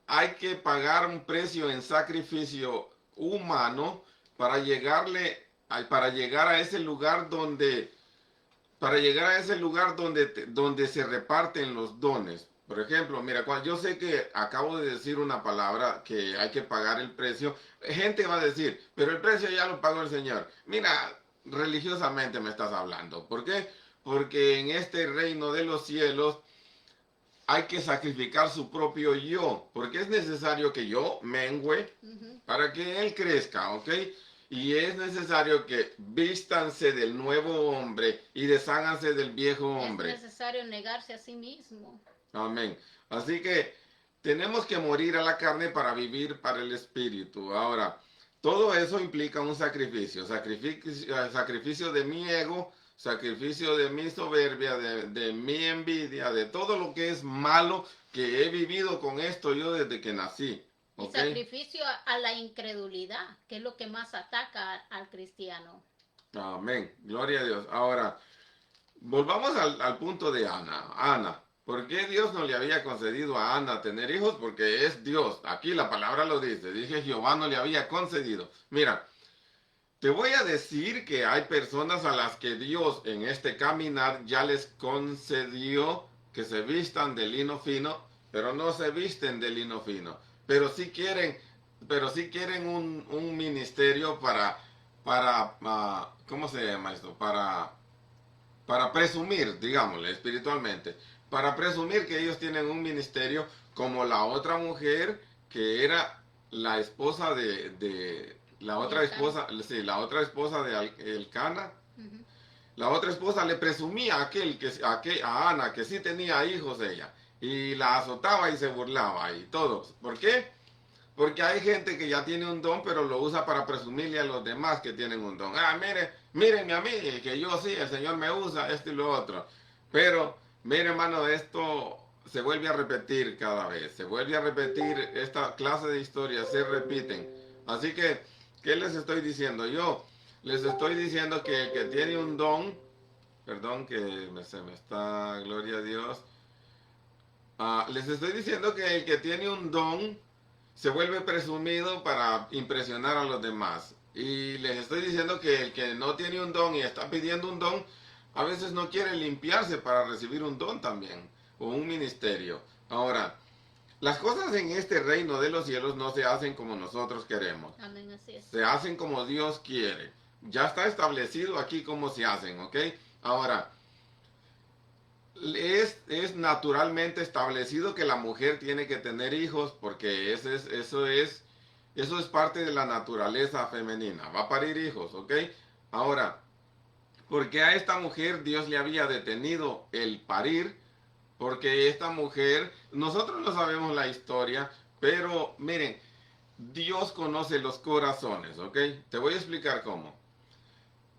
hay que pagar un precio en sacrificio humano para llegar a ese lugar donde donde se reparten los dones. Por ejemplo, mira, cuando yo sé que acabo de decir una palabra que hay que pagar el precio, gente va a decir, pero el precio ya lo pagó el Señor. Mira, religiosamente me estás hablando. ¿Por qué? Porque en este reino de los cielos hay que sacrificar su propio yo, porque es necesario que yo mengüe para que Él crezca, ¿ok? Y es necesario que vístanse del nuevo hombre y desháganse del viejo hombre. Es necesario negarse a sí mismo. Amén. Así que tenemos que morir a la carne para vivir para el espíritu. Ahora, todo eso implica un sacrificio. Sacrificio de mi ego, sacrificio de mi soberbia, de mi envidia, de todo lo que es malo que he vivido con esto yo desde que nací. Y sacrificio a la incredulidad, que es lo que más ataca al cristiano. Amén. Gloria a Dios. Ahora, volvamos al punto de Ana. Ana, ¿por qué Dios no le había concedido a Ana tener hijos? Porque es Dios. Aquí la palabra lo dice. Dije, Jehová no le había concedido. Mira, te voy a decir que hay personas a las que Dios en este caminar ya les concedió que se vistan de lino fino, pero no se visten de lino fino. Pero sí quieren un ministerio para ¿cómo se llama esto? Para presumir, digámosle, espiritualmente. para presumir que ellos tienen un ministerio, como la otra mujer que era la esposa de la otra esposa, sí, la otra esposa de Elcana. Ujú. La otra esposa le presumía a Ana que sí tenía hijos ella, y la azotaba y se burlaba y todo. ¿Por qué? Porque hay gente que ya tiene un don, pero lo usa para presumirle a los demás que tienen un don. Ah, mire, mírenme a mí, que yo sí, el Señor me usa, esto y lo otro. Pero, mire, hermano, esto se vuelve a repetir cada vez. Se vuelve a repetir, esta clase de historias se repiten. Así que, ¿qué les estoy diciendo? Yo les estoy diciendo que el que tiene un don, perdón que se me está, gloria a Dios. Les estoy diciendo que el que tiene un don se vuelve presumido para impresionar a los demás. Y les estoy diciendo que el que no tiene un don y está pidiendo un don, a veces no quiere limpiarse para recibir un don también, o un ministerio. Ahora, las cosas en este reino de los cielos no se hacen como nosotros queremos. Amén, así es. Se hacen como Dios quiere. Ya está establecido aquí cómo se hacen, ¿ok? Ahora, es naturalmente establecido que la mujer tiene que tener hijos porque eso es parte de la naturaleza femenina. Va a parir hijos, ¿ok? Ahora, porque a esta mujer Dios le había detenido el parir, porque esta mujer, nosotros no sabemos la historia, pero miren, Dios conoce los corazones, ¿ok? Te voy a explicar cómo.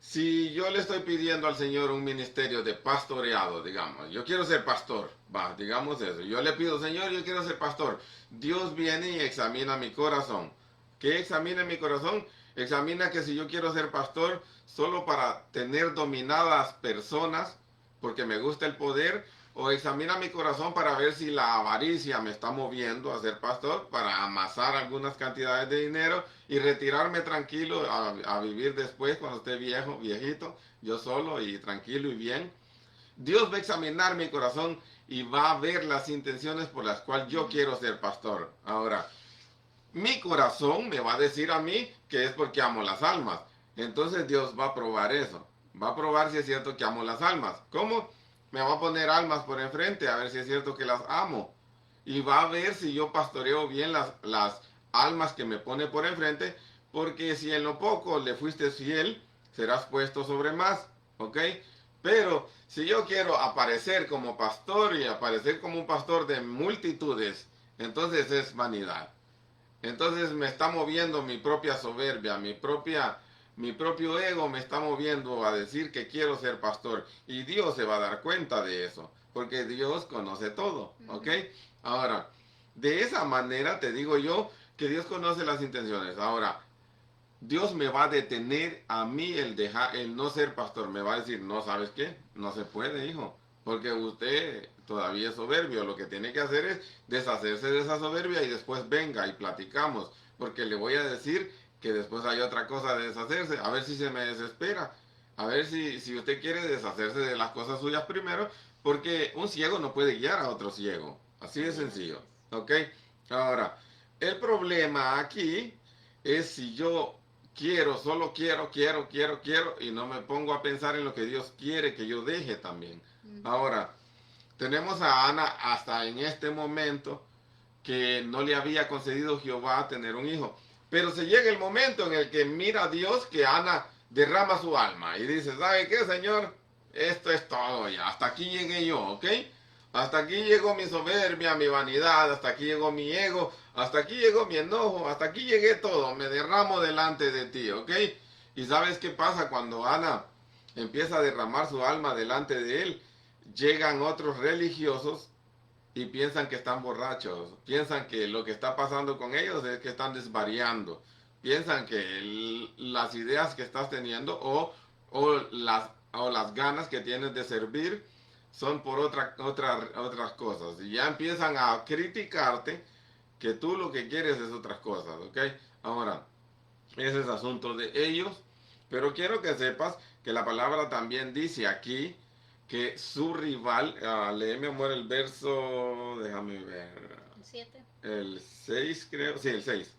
Si yo le estoy pidiendo al Señor un ministerio de pastoreado, digamos, yo quiero ser pastor, va, digamos eso, yo le pido, Señor, yo quiero ser pastor. Dios viene y examina mi corazón. ¿Qué examina mi corazón? Examina que si yo quiero ser pastor solo para tener dominadas personas, porque me gusta el poder, o examina mi corazón para ver si la avaricia me está moviendo a ser pastor, para amasar algunas cantidades de dinero y retirarme tranquilo a vivir después cuando esté viejo, viejito, yo solo y tranquilo y bien. Dios va a examinar mi corazón y va a ver las intenciones por las cuales yo quiero ser pastor. Ahora, mi corazón me va a decir a mí que es porque amo las almas. Entonces Dios va a probar eso. Va a probar si es cierto que amo las almas. ¿Cómo? Me va a poner almas por enfrente a ver si es cierto que las amo. Y va a ver si yo pastoreo bien las almas que me pone por enfrente. Porque si en lo poco le fuiste fiel, serás puesto sobre más. ¿Ok? Pero si yo quiero aparecer como pastor y aparecer como un pastor de multitudes, entonces es vanidad. Entonces me está moviendo mi propia soberbia, mi propio ego me está moviendo a decir que quiero ser pastor. Y Dios se va a dar cuenta de eso, porque Dios conoce todo, ¿ok? Ahora, de esa manera te digo yo que Dios conoce las intenciones. Ahora, Dios me va a detener a mí el no ser pastor. Me va a decir, no, ¿sabes qué? No se puede, hijo. Porque usted todavía es soberbio. Lo que tiene que hacer es deshacerse de esa soberbia y después venga y platicamos. Porque le voy a decir que después hay otra cosa de deshacerse. A ver si se me desespera. A ver si usted quiere deshacerse de las cosas suyas primero. Porque un ciego no puede guiar a otro ciego. Así de sencillo. ¿Ok? Ahora, el problema aquí es si yo solo quiero, y no me pongo a pensar en lo que Dios quiere que yo deje también. Ahora, tenemos a Ana hasta en este momento que no le había concedido Jehová tener un hijo. Pero se llega el momento en el que mira a Dios que Ana derrama su alma y dice, ¿sabe qué, Señor? Esto es todo ya, hasta aquí llegué yo, ¿ok? Hasta aquí llegó mi soberbia, mi vanidad, hasta aquí llegó mi ego, hasta aquí llegó mi enojo, hasta aquí llegué todo, me derramo delante de ti, ¿ok? ¿Y sabes qué pasa cuando Ana empieza a derramar su alma delante de él? Llegan otros religiosos y piensan que están borrachos, piensan que lo que está pasando con ellos es que están desvariando, piensan que las ideas que estás teniendo o las ganas que tienes de servir son por otras cosas. Y ya empiezan a criticarte que tú lo que quieres es otras cosas, ¿ok? Ahora, ese es asunto de ellos, pero quiero que sepas que la palabra también dice aquí que su rival, lee mi amor el verso, déjame ver, El 7. el 6 creo, sí, el 6.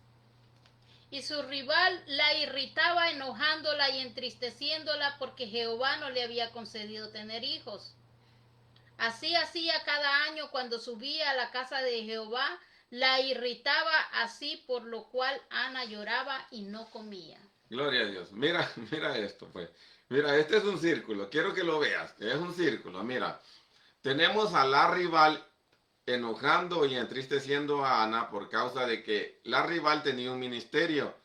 Y su rival la irritaba enojándola y entristeciéndola porque Jehová no le había concedido tener hijos. Así hacía cada año cuando subía a la casa de Jehová, la irritaba así, por lo cual Ana lloraba y no comía. Gloria a Dios. Mira, mira esto, pues. Mira, este es un círculo. Quiero que lo veas. Que es un círculo. Mira, tenemos a la rival enojando y entristeciendo a Ana por causa de que la rival tenía un ministerio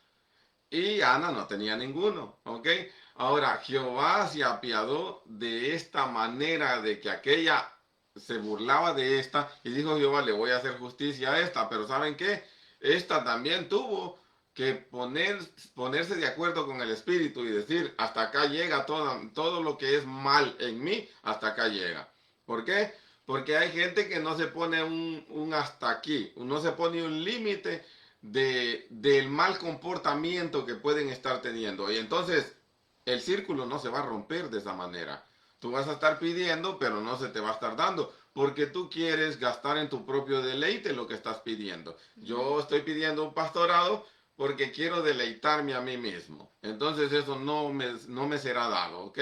y Ana no tenía ninguno, ¿ok? Ahora, Jehová se apiadó de esta manera de que aquella se burlaba de esta y dijo Jehová, le voy a hacer justicia a esta, pero ¿saben qué? Esta también tuvo que ponerse de acuerdo con el Espíritu y decir, hasta acá llega todo lo que es mal en mí, hasta acá llega. ¿Por qué? Porque hay gente que no se pone un hasta aquí, no se pone un límite del mal comportamiento que pueden estar teniendo. Y entonces el círculo no se va a romper de esa manera. Tú vas a estar pidiendo, pero no se te va a estar dando, porque tú quieres gastar en tu propio deleite lo que estás pidiendo. Yo estoy pidiendo un pastorado porque quiero deleitarme a mí mismo. Entonces eso no me será dado, ¿ok?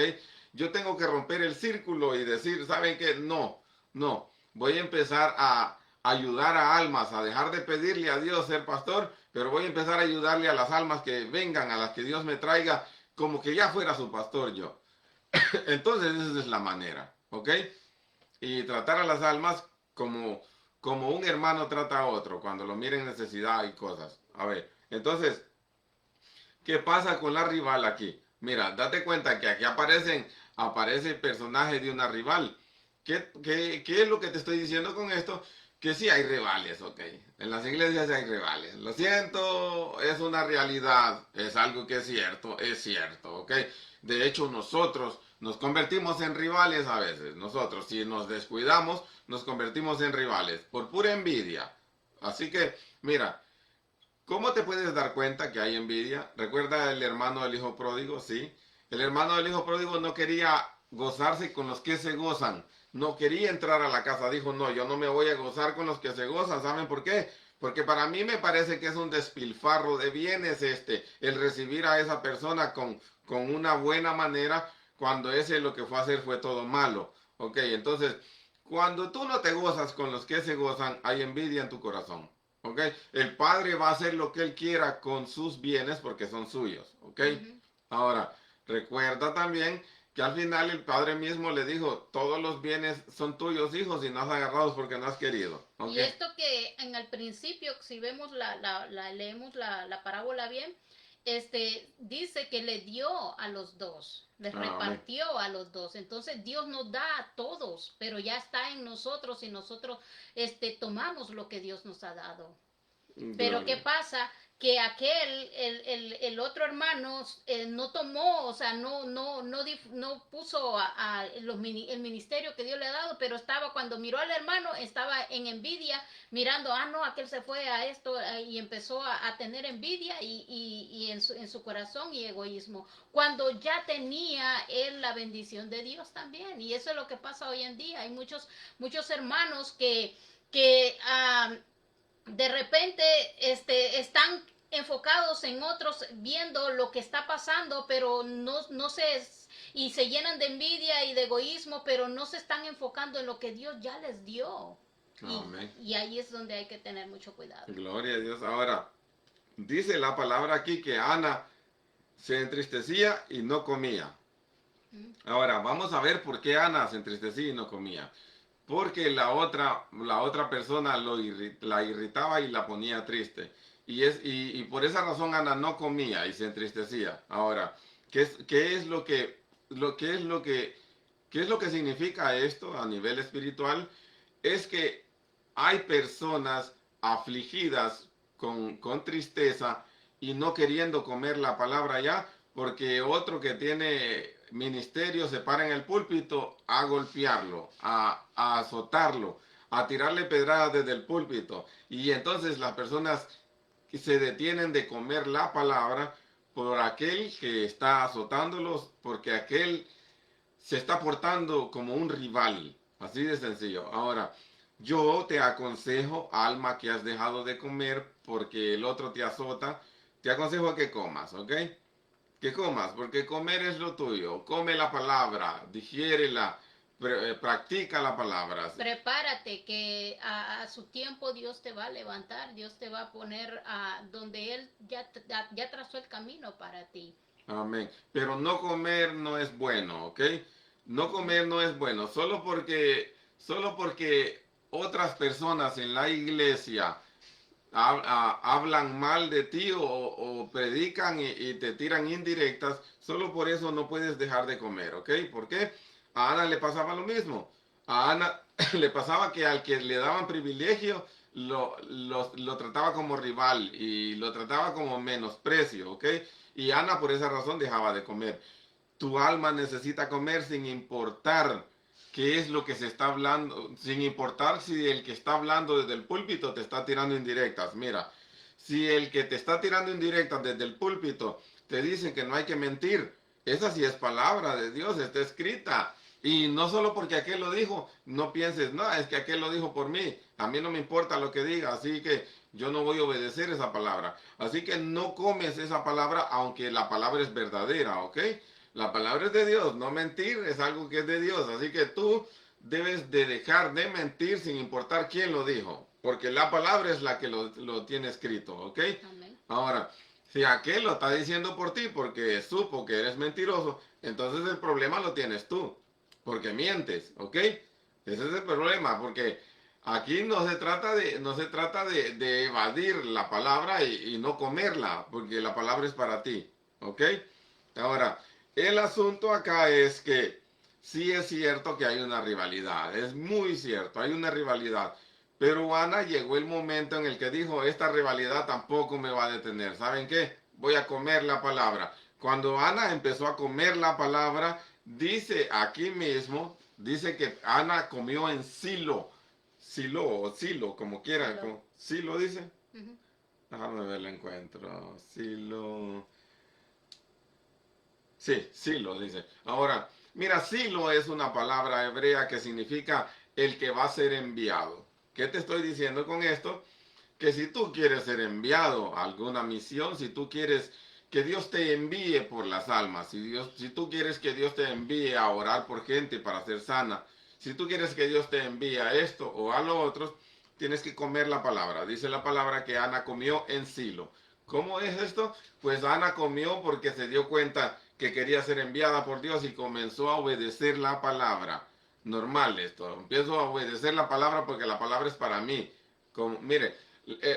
Yo tengo que romper el círculo y decir, ¿saben qué? No, voy a empezar a ayudar a almas, a dejar de pedirle a Dios ser pastor, pero voy a empezar a ayudarle a las almas que vengan, a las que Dios me traiga, como que ya fuera su pastor yo. Entonces esa es la manera, ¿ok? Y tratar a las almas como un hermano trata a otro, cuando lo miren necesidad y cosas. A ver, entonces, ¿qué pasa con la rival aquí? Mira, date cuenta que aquí aparece el personaje de una rival. ¿Qué es lo que te estoy diciendo con esto? Que sí hay rivales, ok. En las iglesias hay rivales. Lo siento, es una realidad, es algo que es cierto, ok. De hecho, nosotros nos convertimos en rivales a veces. Nosotros, si nos descuidamos, nos convertimos en rivales por pura envidia. Así que, mira, ¿cómo te puedes dar cuenta que hay envidia? ¿Recuerda el hermano del hijo pródigo? Sí. El hermano del hijo pródigo no quería gozarse con los que se gozan. No quería entrar a la casa. Dijo, no, yo no me voy a gozar con los que se gozan. ¿Saben por qué? Porque para mí me parece que es un despilfarro de bienes el recibir a esa persona con una buena manera cuando ese lo que fue a hacer fue todo malo. Ok, entonces, cuando tú no te gozas con los que se gozan, hay envidia en tu corazón. ¿Ok? El padre va a hacer lo que él quiera con sus bienes porque son suyos. ¿Ok? Ujú. Ahora, recuerda también que al final el padre mismo le dijo, todos los bienes son tuyos, hijos, y no has agarrados porque no has querido. ¿Ok? Y esto que en el principio, si vemos leemos la parábola bien, dice que le dio a los dos, les Amén. repartió a los dos. Entonces Dios nos da a todos, pero ya está en nosotros y nosotros tomamos lo que Dios nos ha dado. Pero ¿qué Gloria. pasa? Que el otro hermano no tomó, o sea, no puso el ministerio que Dios le ha dado, pero estaba, cuando miró al hermano, estaba en envidia, mirando, no, aquel se fue a esto, y empezó a tener envidia y en su corazón y egoísmo, cuando ya tenía él la bendición de Dios también. Y eso es lo que pasa hoy en día. Hay muchos hermanos que de repente están enfocados en otros, viendo lo que está pasando, pero no y se llenan de envidia y de egoísmo, pero no se están enfocando en lo que Dios ya les dio. Amén. Y ahí es donde hay que tener mucho cuidado. Gloria a Dios. Ahora, dice la palabra aquí que Ana se entristecía y no comía. Ahora, vamos a ver por qué Ana se entristecía y no comía. Porque la otra persona la irritaba y la ponía triste. Y por esa razón Ana no comía y se entristecía. Ahora, ¿qué es lo que, qué es lo que significa esto a nivel espiritual? Es que hay personas afligidas con tristeza y no queriendo comer la palabra ya, porque otro que tiene ministerio se para en el púlpito a golpearlo, a azotarlo, a tirarle pedradas desde el púlpito. Y entonces las personas se detienen de comer la palabra por aquel que está azotándolos, porque aquel se está portando como un rival. Así de sencillo. Ahora, yo te aconsejo, alma que has dejado de comer porque el otro te azota, te aconsejo que comas, ¿ok? Que comas, porque comer es lo tuyo. Come la palabra, digiérela, practica la palabra. Prepárate que a su tiempo Dios te va a levantar, Dios te va a poner a donde Él ya trazó el camino para ti. Amén. Pero no comer no es bueno, ¿ok? No comer no es bueno. Solo porque otras personas en la iglesia hablan mal de ti o predican y te tiran indirectas, solo por eso no puedes dejar de comer, ¿ok? ¿Por qué? A Ana le pasaba lo mismo. A Ana le pasaba que al que le daban privilegio lo trataba como rival y lo trataba como menosprecio, ¿ok? Y Ana por esa razón dejaba de comer. Tu alma necesita comer sin importar qué es lo que se está hablando, sin importar si el que está hablando desde el púlpito te está tirando indirectas. Mira, si el que te está tirando indirectas desde el púlpito te dice que no hay que mentir, esa sí es palabra de Dios, está escrita. Y no solo porque aquel lo dijo, no pienses, no, es que aquel lo dijo por mí, a mí no me importa lo que diga, así que yo no voy a obedecer esa palabra. Así que no comes esa palabra aunque la palabra es verdadera, ¿ok? La palabra es de Dios, no mentir es algo que es de Dios, así que tú debes de dejar de mentir sin importar quién lo dijo, porque la palabra es la que lo tiene escrito, ¿ok? Amén. Ahora, si aquel lo está diciendo por ti porque supo que eres mentiroso, entonces el problema lo tienes tú, porque mientes, ¿ok? Ese es el problema, porque aquí no se trata de evadir la palabra y no comerla, porque la palabra es para ti, ¿ok? Ahora, el asunto acá es que sí es cierto que hay una rivalidad, es muy cierto, hay una rivalidad. Pero Ana llegó el momento en el que dijo, esta rivalidad tampoco me va a detener. ¿Saben qué? Voy a comer la palabra. Cuando Ana empezó a comer la palabra, dice aquí mismo, dice que Ana comió en Silo. Silo o Silo, como quieran. Silo. Silo dice. Ujú. Déjame ver, lo encuentro. Silo. Sí, Silo dice. Ahora, mira, Silo es una palabra hebrea que significa el que va a ser enviado. ¿Qué te estoy diciendo con esto? Que si tú quieres ser enviado a alguna misión, si tú quieres que Dios te envíe por las almas, si tú quieres que Dios te envíe a orar por gente para ser sana, si tú quieres que Dios te envíe a esto o a lo otro, tienes que comer la palabra. Dice la palabra que Ana comió en Silo. ¿Cómo es esto? Pues Ana comió porque se dio cuenta que quería ser enviada por Dios y comenzó a obedecer la palabra. Normal esto. Empiezo a obedecer la palabra porque la palabra es para mí. Mire,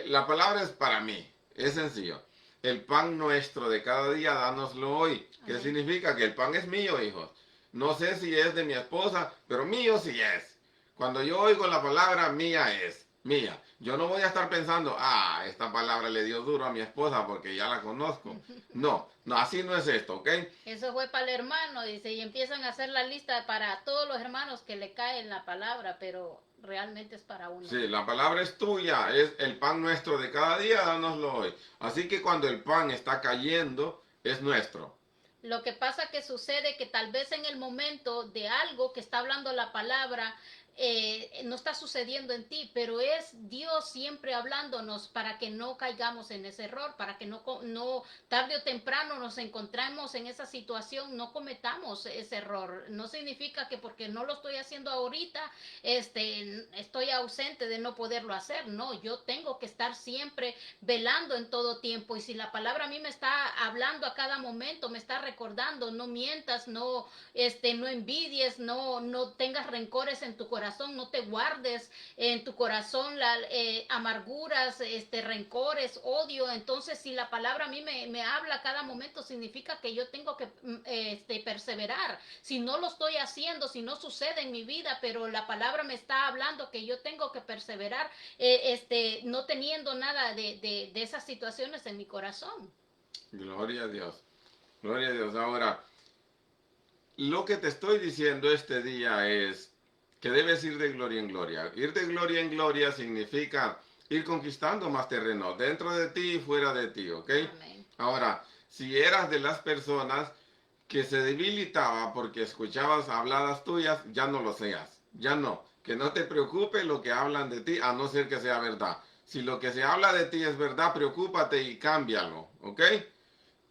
la palabra es para mí. Es sencillo. El pan nuestro de cada día, dánoslo hoy. ¿Qué Amén. significa? Que el pan es mío, hijos. No sé si es de mi esposa, pero mío sí es. Cuando yo oigo la palabra, mía es. Mía. Yo no voy a estar pensando, esta palabra le dio duro a mi esposa porque ya la conozco. No, no, así no es esto, ¿ok? Eso fue para el hermano, dice, y empiezan a hacer la lista para todos los hermanos que le caen la palabra, pero realmente es para uno. Sí, la palabra es tuya, es el pan nuestro de cada día, dánoslo hoy. Así que cuando el pan está cayendo, es nuestro. Lo que pasa que sucede que tal vez en el momento de algo que está hablando la palabra, no está sucediendo en ti, pero es Dios siempre hablándonos para que no caigamos en ese error, para que no tarde o temprano nos encontremos en esa situación, no cometamos ese error. No significa que porque no lo estoy haciendo ahorita, estoy ausente de no poderlo hacer. No, yo tengo que estar siempre velando en todo tiempo, y si la palabra a mí me está hablando a cada momento, me está recordando, no mientas, no envidies, no tengas rencores en tu corazón, no te guardes en tu corazón amarguras, rencores, odio. Entonces, si la palabra a mí me habla a cada momento, significa que yo tengo que perseverar. Si no lo estoy haciendo, si no sucede en mi vida, pero la palabra me está hablando que yo tengo que perseverar, no teniendo nada de esas situaciones en mi corazón. Gloria a Dios. Gloria a Dios. Ahora, lo que te estoy diciendo este día es que debes ir de gloria en gloria. Ir de gloria en gloria significa ir conquistando más terreno, dentro de ti y fuera de ti, ¿ok? Amén. Ahora, si eras de las personas que se debilitaba porque escuchabas habladas tuyas, ya no lo seas, ya no. Que no te preocupe lo que hablan de ti, a no ser que sea verdad. Si lo que se habla de ti es verdad, preocúpate y cámbialo, ¿ok?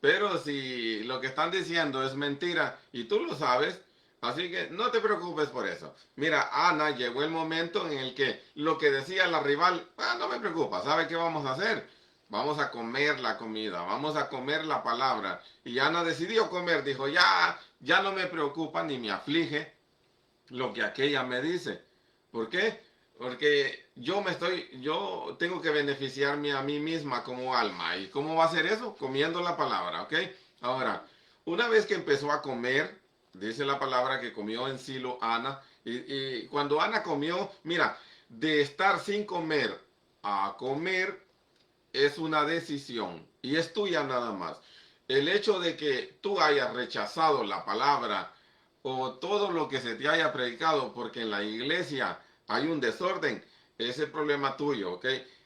Pero si lo que están diciendo es mentira y tú lo sabes, Así que no te preocupes por eso. Mira, Ana, llegó el momento en el que lo que decía la rival, no me preocupa, ¿sabe qué vamos a hacer? Vamos a comer la comida, vamos a comer la palabra. Y Ana decidió comer, dijo, ya no me preocupa ni me aflige lo que aquella me dice. ¿Por qué? Porque yo tengo que beneficiarme a mí misma como alma. ¿Y cómo va a ser eso? Comiendo la palabra, ¿ok? Ahora, una vez que empezó a comer, dice la palabra que comió en Silo Ana, y cuando Ana comió, mira, de estar sin comer a comer es una decisión y es tuya nada más. El hecho de que tú hayas rechazado la palabra o todo lo que se te haya predicado porque en la iglesia hay un desorden, ese es problema tuyo, ¿ok?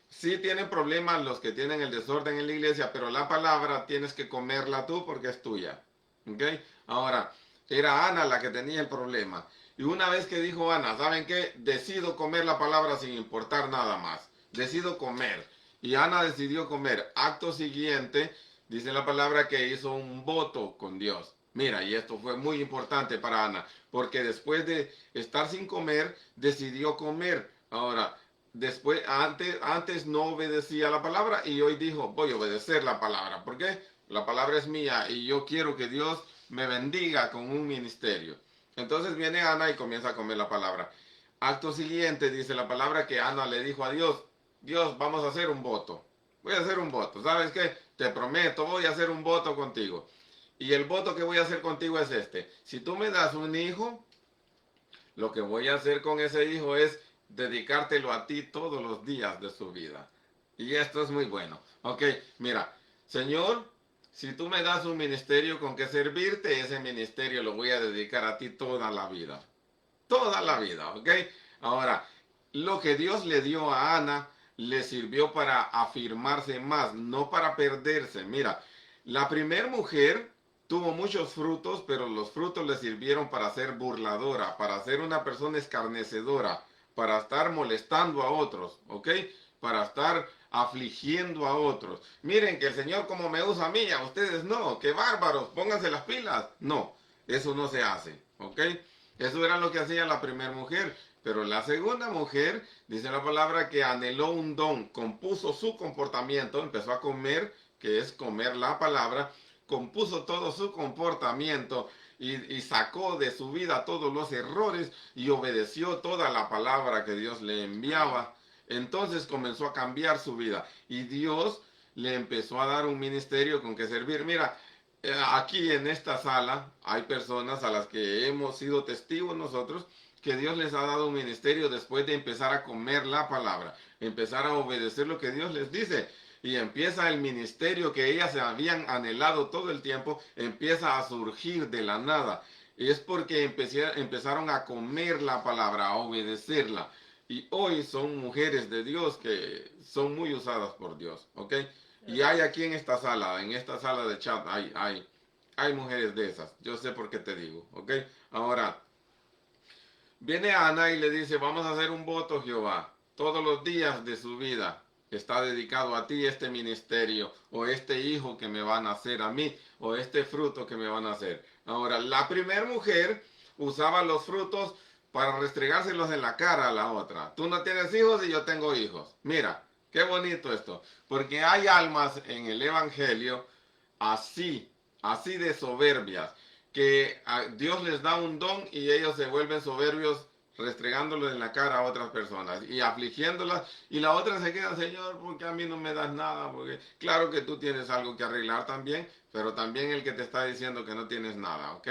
Sí tienen problemas los que tienen el desorden en la iglesia, pero la palabra tienes que comerla tú porque es tuya, ¿ok? Ahora, era Ana la que tenía el problema. Y una vez que dijo Ana, ¿saben qué? Decido comer la palabra sin importar nada más. Decido comer. Y Ana decidió comer. Acto siguiente, dice la palabra que hizo un voto con Dios. Mira, y esto fue muy importante para Ana, porque después de estar sin comer, decidió comer. Ahora, antes no obedecía la palabra y hoy dijo, voy a obedecer la palabra. ¿Por qué? La palabra es mía y yo quiero que Dios me bendiga con un ministerio. Entonces viene Ana y comienza a comer la palabra. Acto siguiente, dice la palabra que Ana le dijo a Dios, Dios, vamos a hacer un voto. Voy a hacer un voto. ¿Sabes qué? Te prometo, voy a hacer un voto contigo. Y el voto que voy a hacer contigo es este. Si tú me das un hijo, lo que voy a hacer con ese hijo es dedicártelo a ti todos los días de su vida. Y esto es muy bueno. Ok, mira, Señor, si tú me das un ministerio con que servirte, ese ministerio lo voy a dedicar a ti toda la vida. Toda la vida, ¿ok? Ahora, lo que Dios le dio a Ana le sirvió para afirmarse más, no para perderse. Mira, la primer mujer tuvo muchos frutos, pero los frutos le sirvieron para ser burladora, para ser una persona escarnecedora, para estar molestando a otros, ¿ok? Para estar afligiendo a otros. Miren que el Señor como me usa a mí, a ustedes no, qué bárbaros, pónganse las pilas. No, eso no se hace, ¿ok? Eso era lo que hacía la primera mujer. Pero la segunda mujer, dice la palabra, que anheló un don, compuso su comportamiento, empezó a comer, que es comer la palabra, compuso todo su comportamiento y sacó de su vida todos los errores y obedeció toda la palabra que Dios le enviaba. Entonces comenzó a cambiar su vida y Dios le empezó a dar un ministerio con que servir. Mira, aquí en esta sala hay personas a las que hemos sido testigos nosotros que Dios les ha dado un ministerio después de empezar a comer la palabra, empezar a obedecer lo que Dios les dice. Y empieza el ministerio que ellas se habían anhelado todo el tiempo, empieza a surgir de la nada. Y es porque empezaron a comer la palabra, a obedecerla. Y hoy son mujeres de Dios que son muy usadas por Dios, ¿ok? Y hay aquí en esta sala de chat, hay mujeres de esas. Yo sé por qué te digo, ¿ok? Ahora, viene Ana y le dice, vamos a hacer un voto, Jehová. Todos los días de su vida está dedicado a ti este ministerio, o este hijo que me van a nacer a mí, o este fruto que me van a hacer. Ahora, la primera mujer usaba los frutos para restregárselos en la cara a la otra. Tú no tienes hijos y yo tengo hijos. Mira, qué bonito esto. Porque hay almas en el Evangelio así, así de soberbias, que a Dios les da un don y ellos se vuelven soberbios restregándolo en la cara a otras personas y afligiéndolas y la otra se queda, Señor, porque a mí no me das nada, porque claro que tú tienes algo que arreglar también, pero también el que te está diciendo que no tienes nada, ¿ok?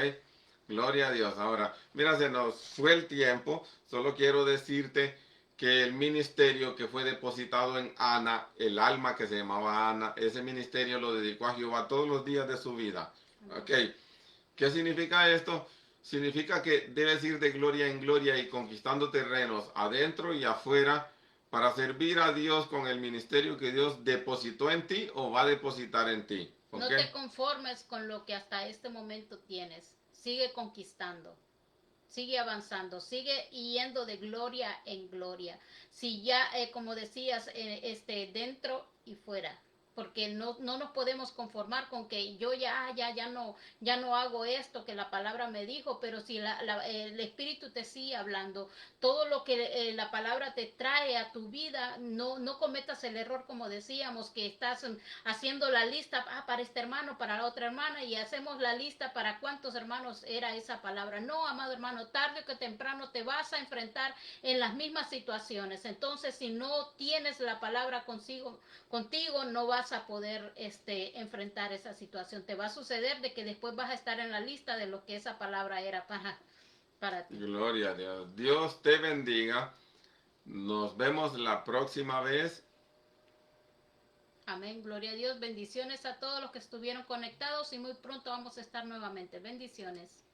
Gloria a Dios. Ahora, mira, se nos fue el tiempo, solo quiero decirte que el ministerio que fue depositado en Ana, el alma que se llamaba Ana, ese ministerio lo dedicó a Jehová todos los días de su vida. ¿Ok? ¿Qué significa esto? Significa que debes ir de gloria en gloria y conquistando terrenos adentro y afuera para servir a Dios con el ministerio que Dios depositó en ti o va a depositar en ti. ¿Ok? No te conformes con lo que hasta este momento tienes. Sigue conquistando. Sigue avanzando, sigue yendo de gloria en gloria. Si ya, como decías, dentro y fuera. porque no nos podemos conformar con que yo ya no hago esto que la palabra me dijo, pero si el Espíritu te sigue hablando, todo lo que la palabra te trae a tu vida, no cometas el error, como decíamos, que estás haciendo la lista para este hermano, para la otra hermana, y hacemos la lista para cuántos hermanos era esa palabra. No, amado hermano, tarde o que temprano te vas a enfrentar en las mismas situaciones. Entonces, si no tienes la palabra contigo no vas a poder enfrentar esa situación. Te va a suceder de que después vas a estar en la lista de lo que esa palabra era para ti. Gloria a Dios. Dios te bendiga. Nos vemos la próxima vez. Amén, gloria a Dios. Bendiciones a todos los que estuvieron conectados y muy pronto vamos a estar nuevamente. Bendiciones.